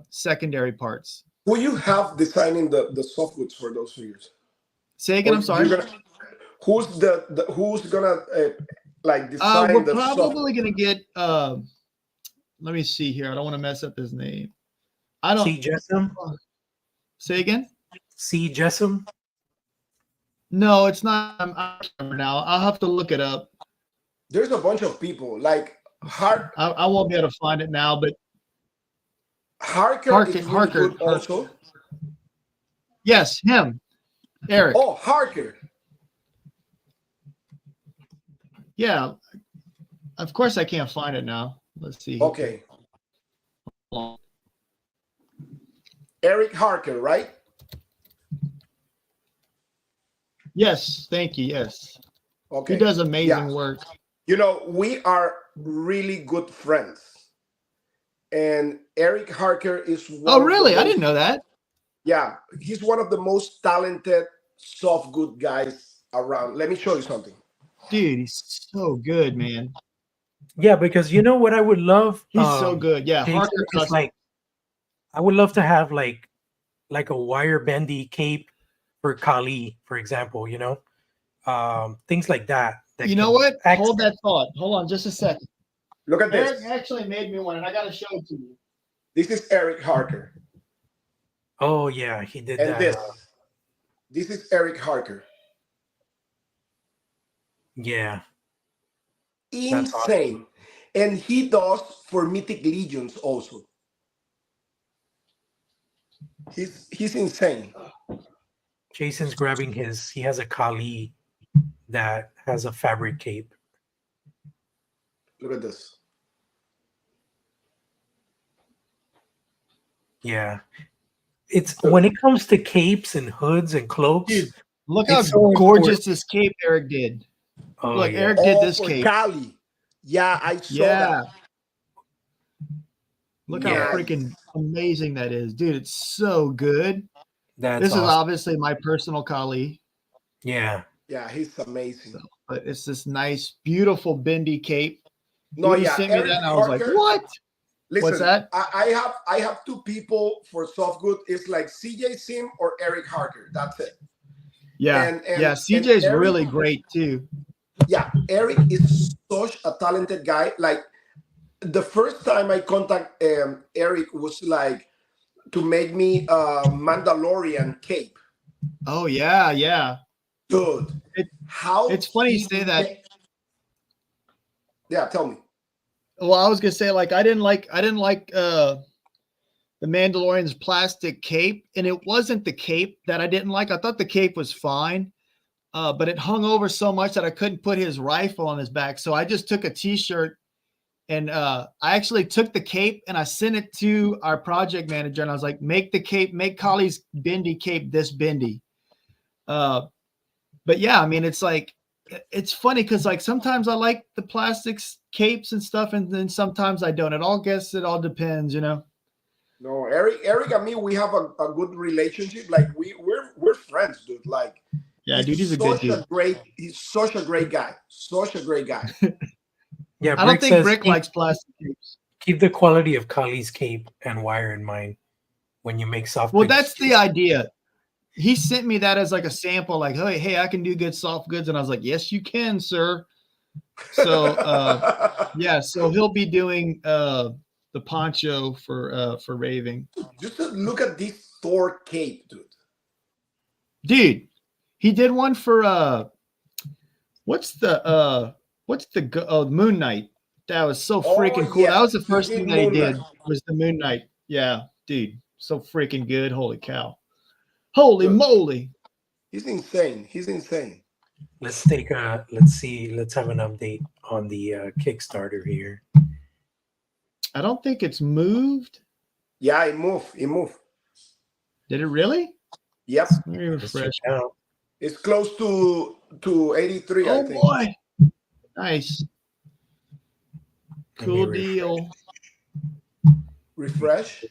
secondary parts. Who you have designing the soft goods for those figures? Say again, I'm sorry. Who's gonna like design we're the probably gonna get let me see here. I don't want to mess up his name. I don't see Jessam. Say again. See Jessam. No, it's not. I remember now. I'll have to look it up. There's a bunch of people like I won't be able to find it now, but Harker is really good also. Yes, him. Eric. Oh, Harker. Yeah. Of course I can't find it now. Let's see. Okay. Eric Harker, right? Yes, thank you. Yes. Okay. He does amazing work. You know, we are really good friends. And Eric Harker is one Oh, really? I didn't know that. Yeah, he's one of the most talented soft good guys around. Let me show you something. Dude, he's so good, man. Yeah, because you know what I would love? He's so good. Yeah, Harker is like, I would love to have like a wire bendy cape for Kali, for example, you know? Things like that. You know what? Hold that thought. Hold on just a second. Look at this. Eric actually made me one, and I got to show it to you. This is Eric Harker. Oh, yeah, he did and that. This is Eric Harker. Yeah. Insane. Awesome. And he does for Mythic Legions also. He's insane. Jason's grabbing he has a Kali that has a fabric cape. Look at this. Yeah. It's when it comes to capes and hoods and cloaks. Dude, look how gorgeous this cape Eric did. Oh, look, Eric did this cape. Kali. Yeah, I saw that. Look how freaking amazing that is. Dude, it's so good. This is obviously my personal Kali. Yeah. Yeah, he's amazing. But it's this nice, beautiful bendy cape. No, you sent me that and I was like, what? Listen, what's that? I have two people for soft good. It's like CJ Sim or Eric Harker. That's it. Yeah. CJ's really great too. Yeah, Eric is such a talented guy. Like the first time I contact Eric was like to make me a Mandalorian cape. Oh yeah. Dude, it's funny you say that. Yeah, tell me. Well, I was gonna say, like, I didn't like the Mandalorian's plastic cape, and it wasn't the cape that I didn't like. I thought the cape was fine, but it hung over so much that I couldn't put his rifle on his back. So I just took a T-shirt, and I actually took the cape and I sent it to our project manager, and I was like, make Kali's bendy cape this bendy. But yeah, I mean, it's like it's funny because like sometimes I like the plastics capes and stuff, and then sometimes I don't. It all depends, you know. No, Eric and me, we have a good relationship. Like we're friends, dude. Like Yeah, dude, he's a good dude. He's such a great guy. Such a great guy. Yeah, I don't think Brick likes plastic capes. Keep the quality of Kali's cape and wire in mind when you make soft. Well, that's the idea. He sent me that as like a sample, like, hey, I can do good soft goods, and I was like, yes, you can, sir. So yeah, so he'll be doing the poncho for raving. Just look at this Thor cape, dude. Dude, he did one for what's the Moon Knight. That was so freaking cool. Yeah. That was the first thing that he did was the Moon Knight. Yeah, dude, so freaking good. Holy cow. Holy moly. He's insane. He's insane. Let's have an update on the Kickstarter here. I don't think it's moved. Yeah, it moved. Did it really? Yep. Let me refresh. It's close to 83, I think. Oh boy. Nice. Cool deal. Refresh.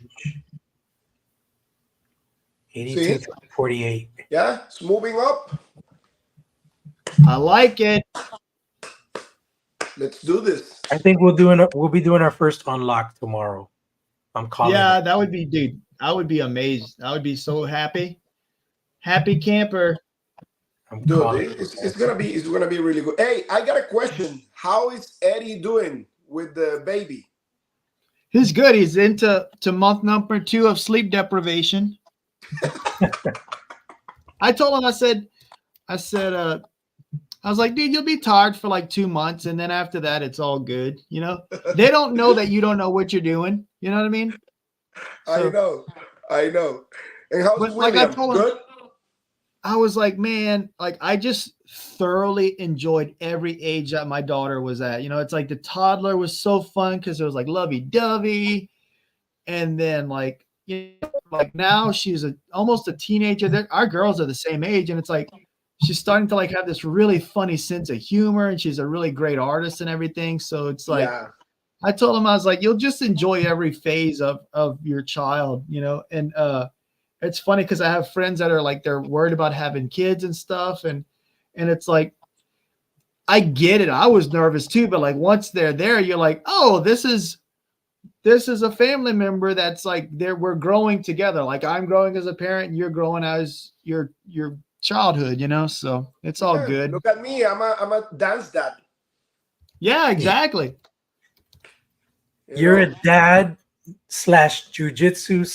82.48. Yeah, it's moving up. I like it. Let's do this. I think we'll be doing our first unlock tomorrow. I'm calling. Yeah, that would be, dude. I would be amazed. I would be so happy. Happy camper. Dude, it's gonna be really good. Hey, I got a question. How is Eddie doing with the baby? He's good. He's into month number 2 of sleep deprivation. I told him, I was like, dude, you'll be tired for like 2 months, and then after that, it's all good. You know, they don't know that you don't know what you're doing. You know what I mean? So, I know. And how's William? Like I told him, good? I was like, man, like I just thoroughly enjoyed every age that my daughter was at. You know, it's like the toddler was so fun because it was like lovey-dovey, and then like, you know, like now she's almost a teenager. Our girls are the same age, and it's like she's starting to like have this really funny sense of humor, and she's a really great artist and everything. So it's like, I told him, I was like, you'll just enjoy every phase of your child, you know. And it's funny because I have friends that are like, they're worried about having kids and stuff, and it's like, I get it. I was nervous too, but like once they're there, you're like, oh, this is a family member that's like we're growing together. Like I'm growing as a parent, and you're growing as your childhood, you know. So it's all good. Look at me. I'm a dance dad. Yeah, exactly. You're a dad / jujitsu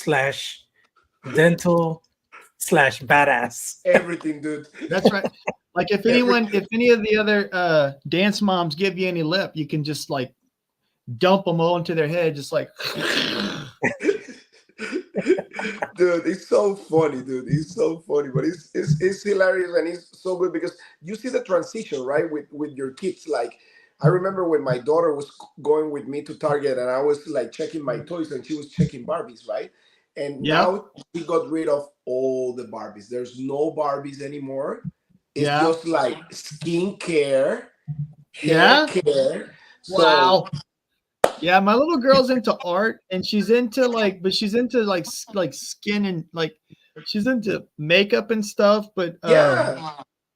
/ dental / badass. Everything, dude. That's right. Like if any of the other dance moms give you any lip, you can just like dump them all into their head, just like. Dude, it's so funny, dude. It's so funny, but it's hilarious, and it's so good because you see the transition, right, with your kids. Like I remember when my daughter was going with me to Target, and I was like checking my toys, and she was checking Barbies, right? And now we got rid of all the Barbies. There's no Barbies anymore. It's just like skincare, hair care. Wow. Yeah, my little girl's into art, and she's into like skin and like she's into makeup and stuff, but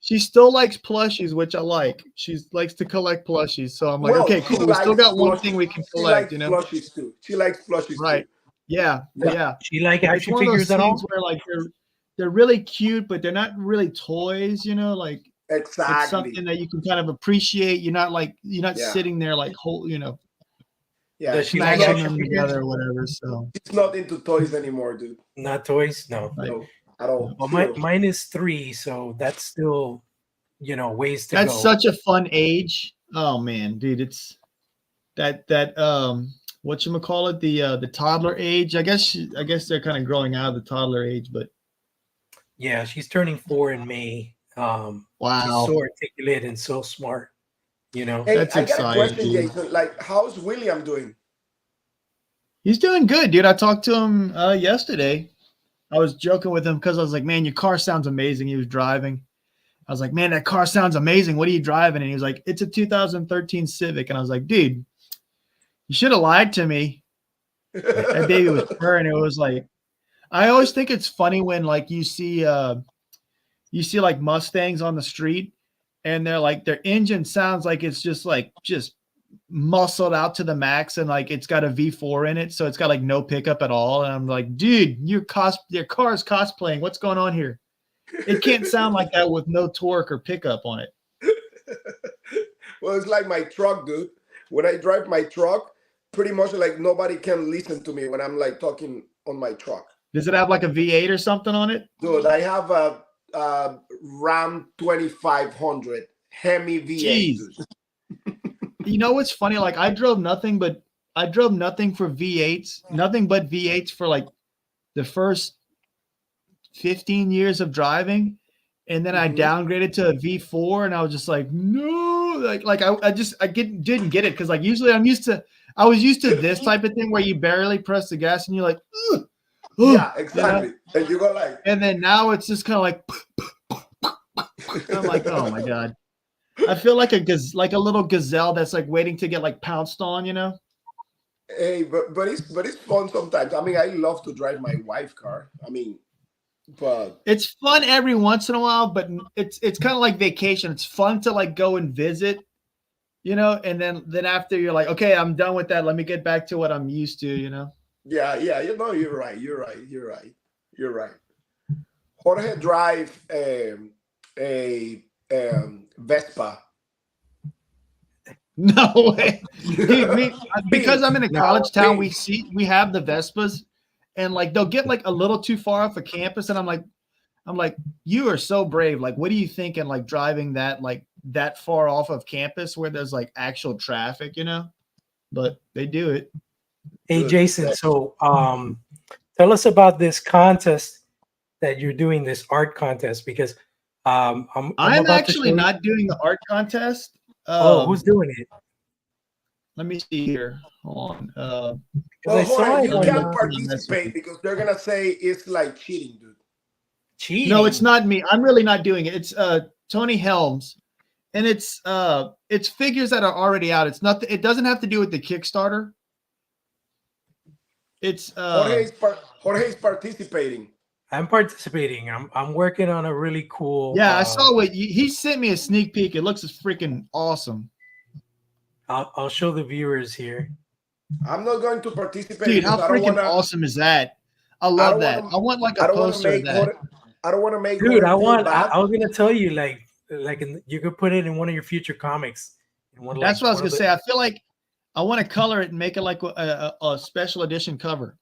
she still likes plushies, which I like. She likes to collect plushies, so I'm like, okay, cool. We still got one thing we can collect, you know. Plushies too. She likes plushies right. too. Yeah. She like action figures at all? Where like they're really cute, but they're not really toys, you know. Like exactly, it's something that you can kind of appreciate. You're not sitting there like you know. Yeah, she's smashing them together or whatever. So she's not into toys anymore, dude. Not toys, no, no, at all. Well, mine is 3, so that's still, you know, ways to go. That's such a fun age. Oh man, dude, it's that whatchamacallit, the toddler age. I guess they're kind of growing out of the toddler age, but yeah, she's turning 4 in May. Wow, she's so articulate and so smart. You know, hey, that's exciting. I got a question, Jason. Like, how's William doing? He's doing good, dude. I talked to him yesterday. I was joking with him because I was like, man, your car sounds amazing. He was driving. I was like, man, that car sounds amazing. What are you driving? And he was like, it's a 2013 Civic. And I was like, dude, you should have lied to me. That baby was purring. It was like, I always think it's funny when like you see like Mustangs on the street and they're like, their engine sounds like it's just muscled out to the max and like it's got a V4 in it. So it's got like no pickup at all. And I'm like, dude, your car's cosplaying. What's going on here? It can't sound like that with no torque or pickup on it. Well, it's like my truck, dude. When I drive my truck, pretty much like nobody can listen to me when I'm like talking on my truck. Does it have like a V8 or something on it? Dude, I have a Ram 2500 Hemi V8. You know what's funny? Like I drove nothing for V8s, nothing but V8s for like the first 15 years of driving, and then I downgraded to a V4, and I was just like, no, I didn't get it because like usually I was used to this type of thing where you barely press the gas and you're like, ugh, yeah, exactly, you know? and you go like, and then now it's just kind of like, I'm like, oh my god, I feel like a little gazelle that's like waiting to get like pounced on, you know. Hey, but it's fun sometimes. I mean, I love to drive my wife's car. I mean. But it's fun every once in a while, but it's kind of like vacation. It's fun to like go and visit, you know, and then after you're like, okay, I'm done with that. Let me get back to what I'm used to, you know. Yeah, you know, you're right. Jorge drive a Vespa. No way, dude. Because I'm in a college town, we have the Vespas. And like they'll get like a little too far off of campus, and I'm like, you are so brave. Like, what are you thinking? Like driving that far off of campus where there's like actual traffic, you know? But they do it. Hey Jason, so tell us about this contest that you're doing, this art contest, because I'm actually not doing the art contest. Who's doing it? Let me see here. Hold on. Well, Jorge, you can't participate because they're gonna say it's like cheating, dude. Cheating? No, it's not me. I'm really not doing it. It's Tony Helms, and it's figures that are already out. It's not. It doesn't have to do with the Kickstarter. It's Jorge's participating. I'm participating. I'm working on a really cool. Yeah, I saw what he sent me a sneak peek. It looks freaking awesome. I'll show the viewers here. I'm not going to participate. Dude, how freaking awesome is that? I love that. I want like a poster of that. I don't want to make. Dude, I was gonna tell you you could put it in one of your future comics. That's what I was gonna say. I feel like I want to color it and make it like a special edition cover.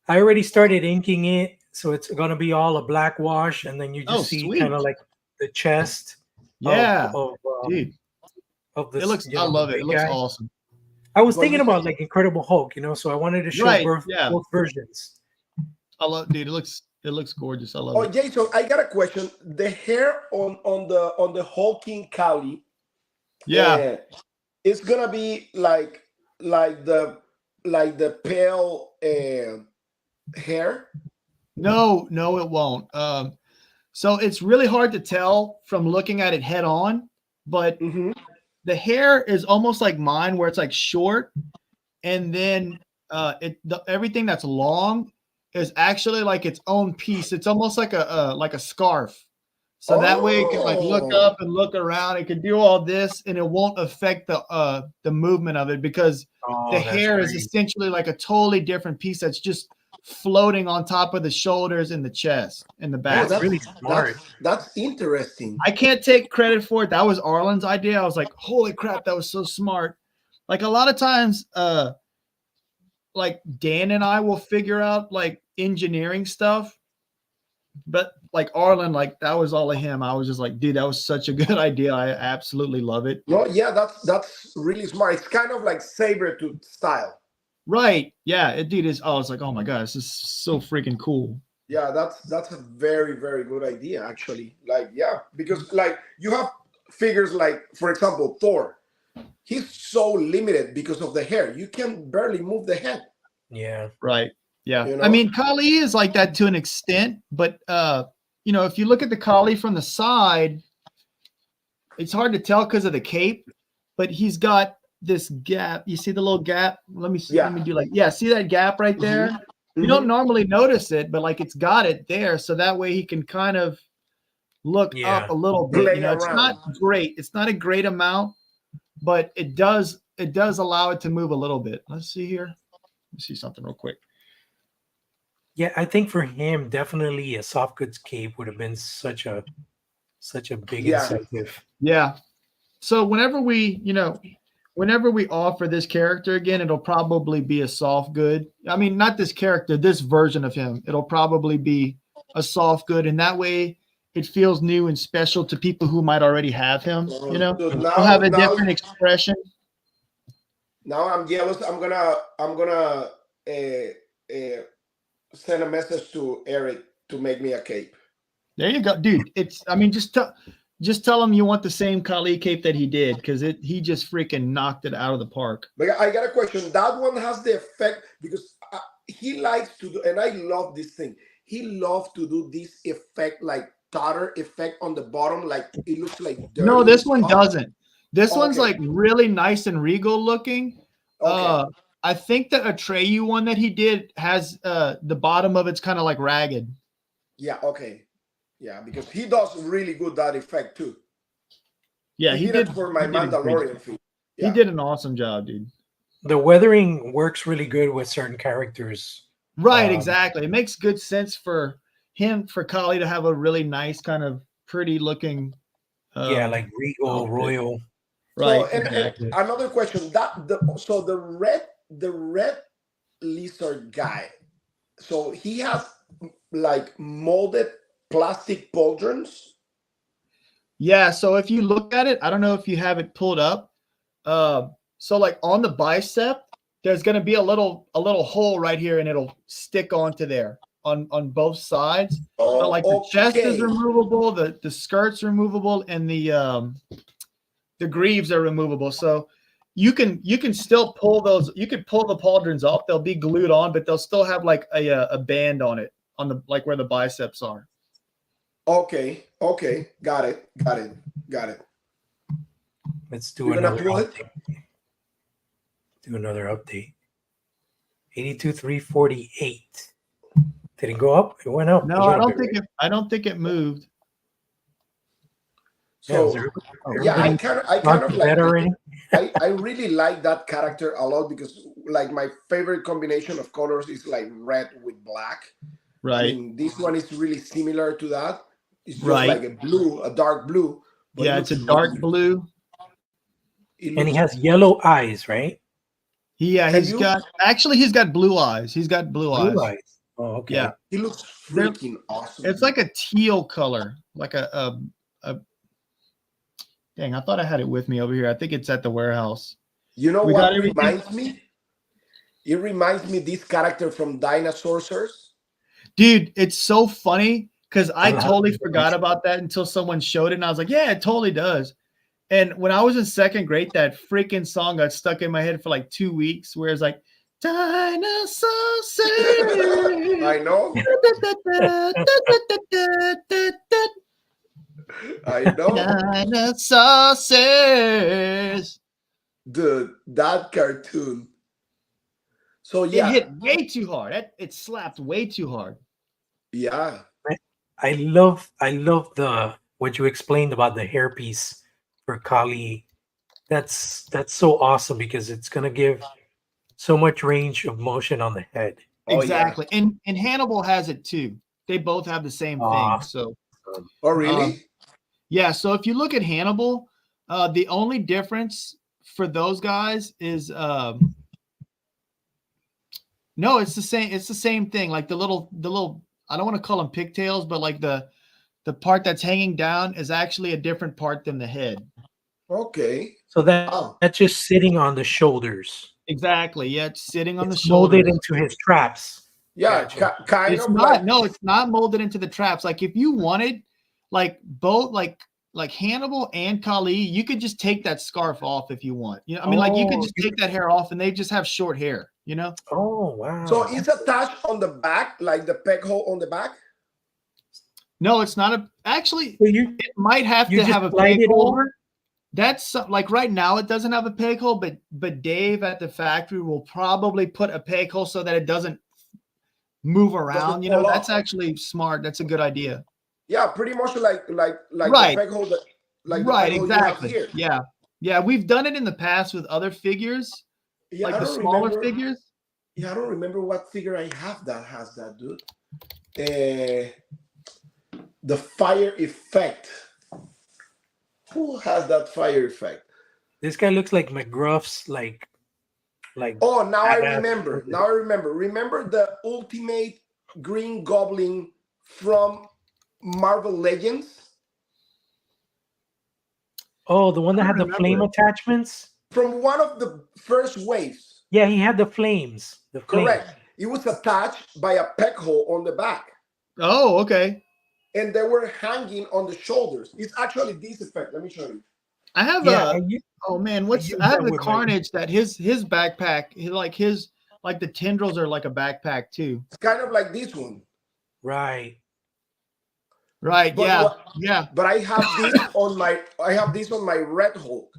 I already started inking it, so it's gonna be all a black wash, and then you just see kind of like the chest. Yeah, dude. Of this, it looks. I love it. It looks awesome. I was thinking about like Incredible Hulk, you know, so I wanted to show both versions. I love, dude. It looks gorgeous. I love it. Oh, Jason, I got a question. The hair on the hulking Cali, it's gonna be like the pale hair. No, it won't. So it's really hard to tell from looking at it head on, but the hair is almost like mine, where it's like short, and then everything that's long is actually like its own piece. It's almost like a scarf. So that way it can like look up and look around. It can do all this, and it won't affect the movement of it because the hair is essentially like a totally different piece that's just floating on top of the shoulders and the chest and the back. That's really smart. That's interesting. I can't take credit for it. That was Arlen's idea. I was like, holy crap, that was so smart. Like a lot of times, like Dan and I will figure out like engineering stuff, but like Arlen, like that was all of him. I was just like, dude, that was such a good idea. I absolutely love it. No, yeah, that's really smart. It's kind of like Sabretooth style. Right. Yeah, it is. I was like, oh my god, this is so freaking cool. Yeah, that's a very, very good idea, actually. Like, yeah, because like you have figures like, for example, Thor. He's so limited because of the hair. You can barely move the head. Yeah. Right. Yeah. You know? I mean, Kali is like that to an extent, but you know, if you look at the Kali from the side, it's hard to tell because of the cape, but he's got this gap. You see the little gap? Let me see. Yeah. Let me do like, yeah, see that gap right there? Mm-hmm. You don't normally notice it, but like it's got it there. So that way he can kind of look up a little bit. Play You know, it's around. not great. It's not a great amount, but it does allow it to move a little bit. Let's see here. Let me see something real quick. Yeah, I think for him, definitely a soft goods cape would have been such a big incentive. Yeah. So whenever we offer this character again, it'll probably be a soft good. I mean, not this character, this version of him. It'll probably be a soft good, and that way it feels new and special to people who might already have him. You know, So they'll have a different expression. Now I'm jealous. I'm gonna send a message to Eric to make me a cape. There you go, dude. I mean, just tell him you want the same Kali cape that he did, because he just freaking knocked it out of the park. But I got a question. That one has the effect because he likes to do, and I love this thing. He loves to do this effect, like daughter effect on the bottom, like it looks like dirty. No, this one doesn't. This one's Okay. like really nice and regal looking. Okay. I think the Atreyu one that he did has the bottom of it's kind of like ragged. Yeah. Okay. Yeah, because he does really good that effect too. Yeah, he did it for my Mandalorian feed. Yeah. He did an awesome job, dude. The weathering works really good with certain characters. Right, exactly. It makes good sense for him, for Kali to have a really nice, kind of pretty looking. Like regal, royal. Right. So, and another question: the red lizard guy. So he has like molded plastic pauldrons. Yeah. So if you look at it, I don't know if you have it pulled up. So like on the bicep, there's going to be a little hole right here, and it'll stick onto there on both sides. But like the chest is removable, the skirt's removable, and the greaves are removable. So you can still pull those. You could pull the pauldrons off. They'll be glued on, but they'll still have like a band on it, on the like where the biceps are. Okay. Got it. Let's do another update. Do another update. 82,348. Did it go up? It went up. No, I don't think it moved. So I kind of like I really like that character a lot, because like my favorite combination of colors is like red with black. Right. I mean, this one is really similar to that. It's just like a dark blue. Yeah, it's a dark blue. And he has yellow eyes, right? Yeah, he's got blue eyes. He's got blue eyes. Oh, okay. Yeah. He looks freaking awesome. It's like a teal color, like a dang, I thought I had it with me over here. I think it's at the warehouse. You know what it reminds me? It reminds me of this character from Dinosaurs. Dude, it's so funny because I totally forgot about that until someone showed it, and I was like, yeah, it totally does. And when I was in second grade, that freaking song got stuck in my head for like 2 weeks, where it's like, Dinosaur Series. I know. I know. Dinosaur Series. Dude, that cartoon. So yeah, it hit way too hard. It slapped way too hard. Yeah. I love the what you explained about the hairpiece for Kali. That's so awesome, because it's gonna give so much range of motion on the head. Exactly. Yeah. And Hannibal has it too. They both have the same thing. So really? Yeah. So if you look at Hannibal, the only difference for those guys is no, it's the same. It's the same thing. Like the little. I don't want to call them pigtails, but like the part that's hanging down is actually a different part than the head. Okay. So that's just sitting on the shoulders. Exactly. Yeah, it's sitting on the shoulders. Molded into his traps. Yeah, gotcha. Kind it's of. Not. No, it's not molded into the traps. Like if you wanted, like both, like Hannibal and Kali, you could just take that scarf off if you want. You know, I mean, like you could just take that hair off, and they just have short hair. You know? Oh wow! So it's attached on the back, like the peg hole on the back. No, it's not actually. So it might have to have a peg hole. over. That's like right now it doesn't have a peg hole, but Dave at the factory will probably put a peg hole so that it doesn't move around. fall That's off. actually smart. That's a good idea. Yeah, pretty much like Right. the peg hole that like the Right, peg hole you have exactly. here. Yeah. Yeah, we've done it in the past with other figures, Yeah, like I the don't smaller remember. figures. Yeah, I don't remember what figure I have that has that, dude. The fire effect. Who has that fire effect? This guy looks like McGruff's like. Oh, now I badass. remember. Now I remember. Remember the Ultimate Green Goblin from Marvel Legends? Oh, the one that I had the remember flame it. attachments? From one of the first waves. Yeah, he had the flames. The flame. Correct. It was attached by a peg hole on the back. Oh, okay. And they were hanging on the shoulders. It's actually this effect. Let me show you. I have Yeah, oh man, use I have that the with my- Carnage that his backpack, like the tendrils are like a backpack too. It's kind of like this one. right. Right. But Yeah. what- Yeah. But I have this on my Red Hulk.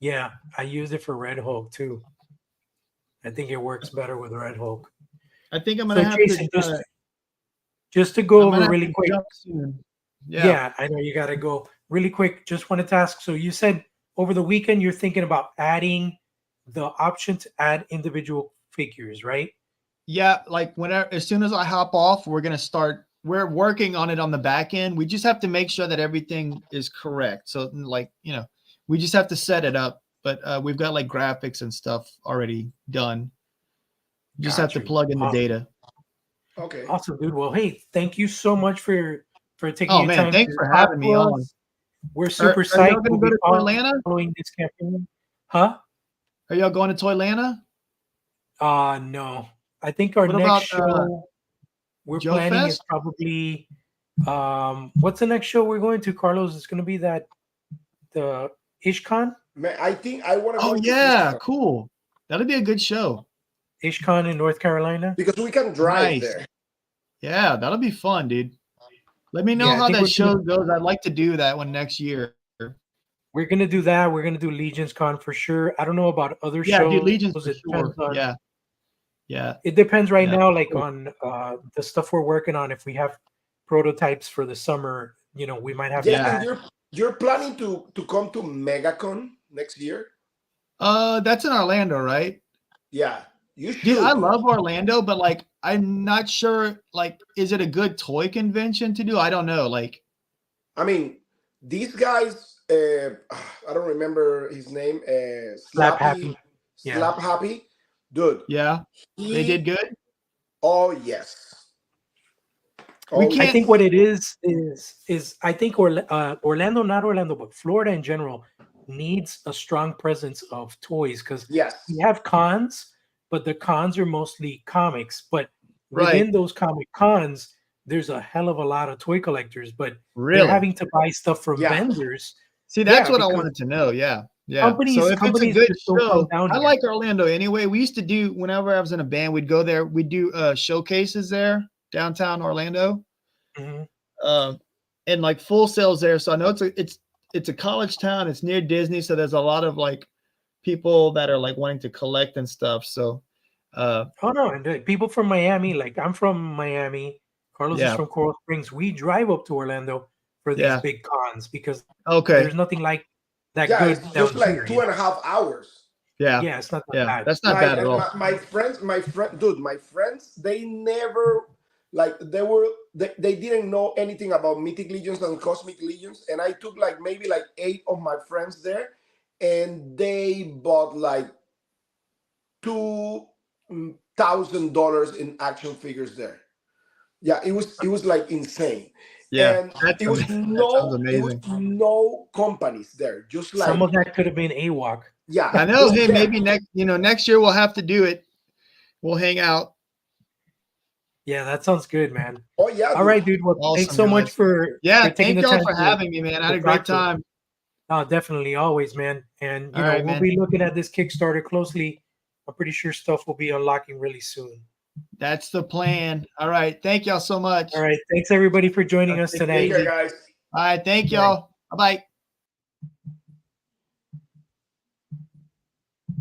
Yeah, I used it for Red Hulk too. I think it works better with Red Hulk. I think I'm gonna So have Jason, to just to go I'm gonna over have really to quick. jump soon. Yeah, I know you got to go really quick. Just wanted to ask. So you said over the weekend you're thinking about adding the option to add individual figures, right? Yeah, like whenever, as soon as I hop off, we're working on it on the back end. We just have to make sure that everything is correct. So like, we just have to set it up, but we've got like graphics and stuff already done. Just have to plug in the data. Okay. Awesome, dude. Well, hey, thank you so much for taking Oh your man, time. thanks to for talk having to me us. on. We're super Are psyched. y'all gonna go to Atlanta? Following this campaign, huh? Are y'all going to Toylanta? No. I think our What next about, show we're Joe planning Fest? is probably what's the next show we're going to, Carlos? It's going to be the IshCon. Man, I think I want to go. Oh to yeah, Kickstarter cool. That'll be a good show. IshCon in North Carolina. because we can drive Nice. there. Yeah, that'll be fun, dude. Let me know Yeah, I how think that we're show goes. I'd like to do that one next year. We're gonna do that. We're gonna do Legion's Con for sure. I don't know about other Yeah, shows. dude, Legion's for It sure. depends on- Yeah. Yeah. It depends right Yeah. now, like on the stuff we're working on. If we have prototypes for the summer, we might have. Yeah, to and you're planning to come to MegaCon next year. That's in Orlando, right? Yeah, you should. Dude, I love Orlando, but like I'm not sure, like, is it a good toy convention to do? I don't know. Like, I mean, these guys. I don't remember his name. Slap Happy. Yeah. Slap Happy, dude. yeah, they did good. Oh yes. We Oh, can't- I think what it is I think Orlando, not Orlando, but Florida in general needs a strong presence of toys because yes. we have cons, but the cons are mostly comics. But Right. within those comic cons, there's a hell of a lot of toy collectors, but Really? they're having to buy stuff from Yeah. vendors. See, that's Yeah, what I because wanted to know. Yeah. Yeah. companies- so if it's a companies good just don't come show, down I here. like Orlando anyway. We used to do, whenever I was in a band, we'd go there. We'd do showcases there, downtown Orlando. Mhm. And like full sales there. So I know it's a college town. It's near Disney. So there's a lot of like people that are like wanting to collect and stuff. So Oh no, and people from Miami, like I'm from Miami, Carlos is Yeah. from Coral Springs. We drive up to Orlando for these Yeah. big cons because okay. there's nothing like that Yeah, good it's down just like here. 2.5 hours. Yeah. Yeah, it's not that Yeah. bad. That's not bad at all. My friends, they never they didn't know anything about Mythic Legions and Cosmic Legions, and I took maybe 8 of my friends there, and they bought like $2,000 in action figures there. Yeah, it was like insane. Yeah. And That's it was amazing. That sounds it was amazing. no companies there, just like Some of that could have been AWOK. yeah. I know. just Hey, them. maybe next year we'll have to do it. We'll hang out. Yeah, that sounds good, man. Oh yeah. All right, dude. Well, Awesome, thanks so much guys. for Yeah. for taking Thank the y'all time for to- having me, man. I had a to great talk to us. time. Oh, definitely, always, man. And All right, we'll man. be looking at this Kickstarter closely. I'm pretty sure stuff will be unlocking really soon. That's the plan. All right. Thank y'all so much. All right, thanks everybody for joining us Take today. Take care, guys. All right. Thank y'all. Bye-bye.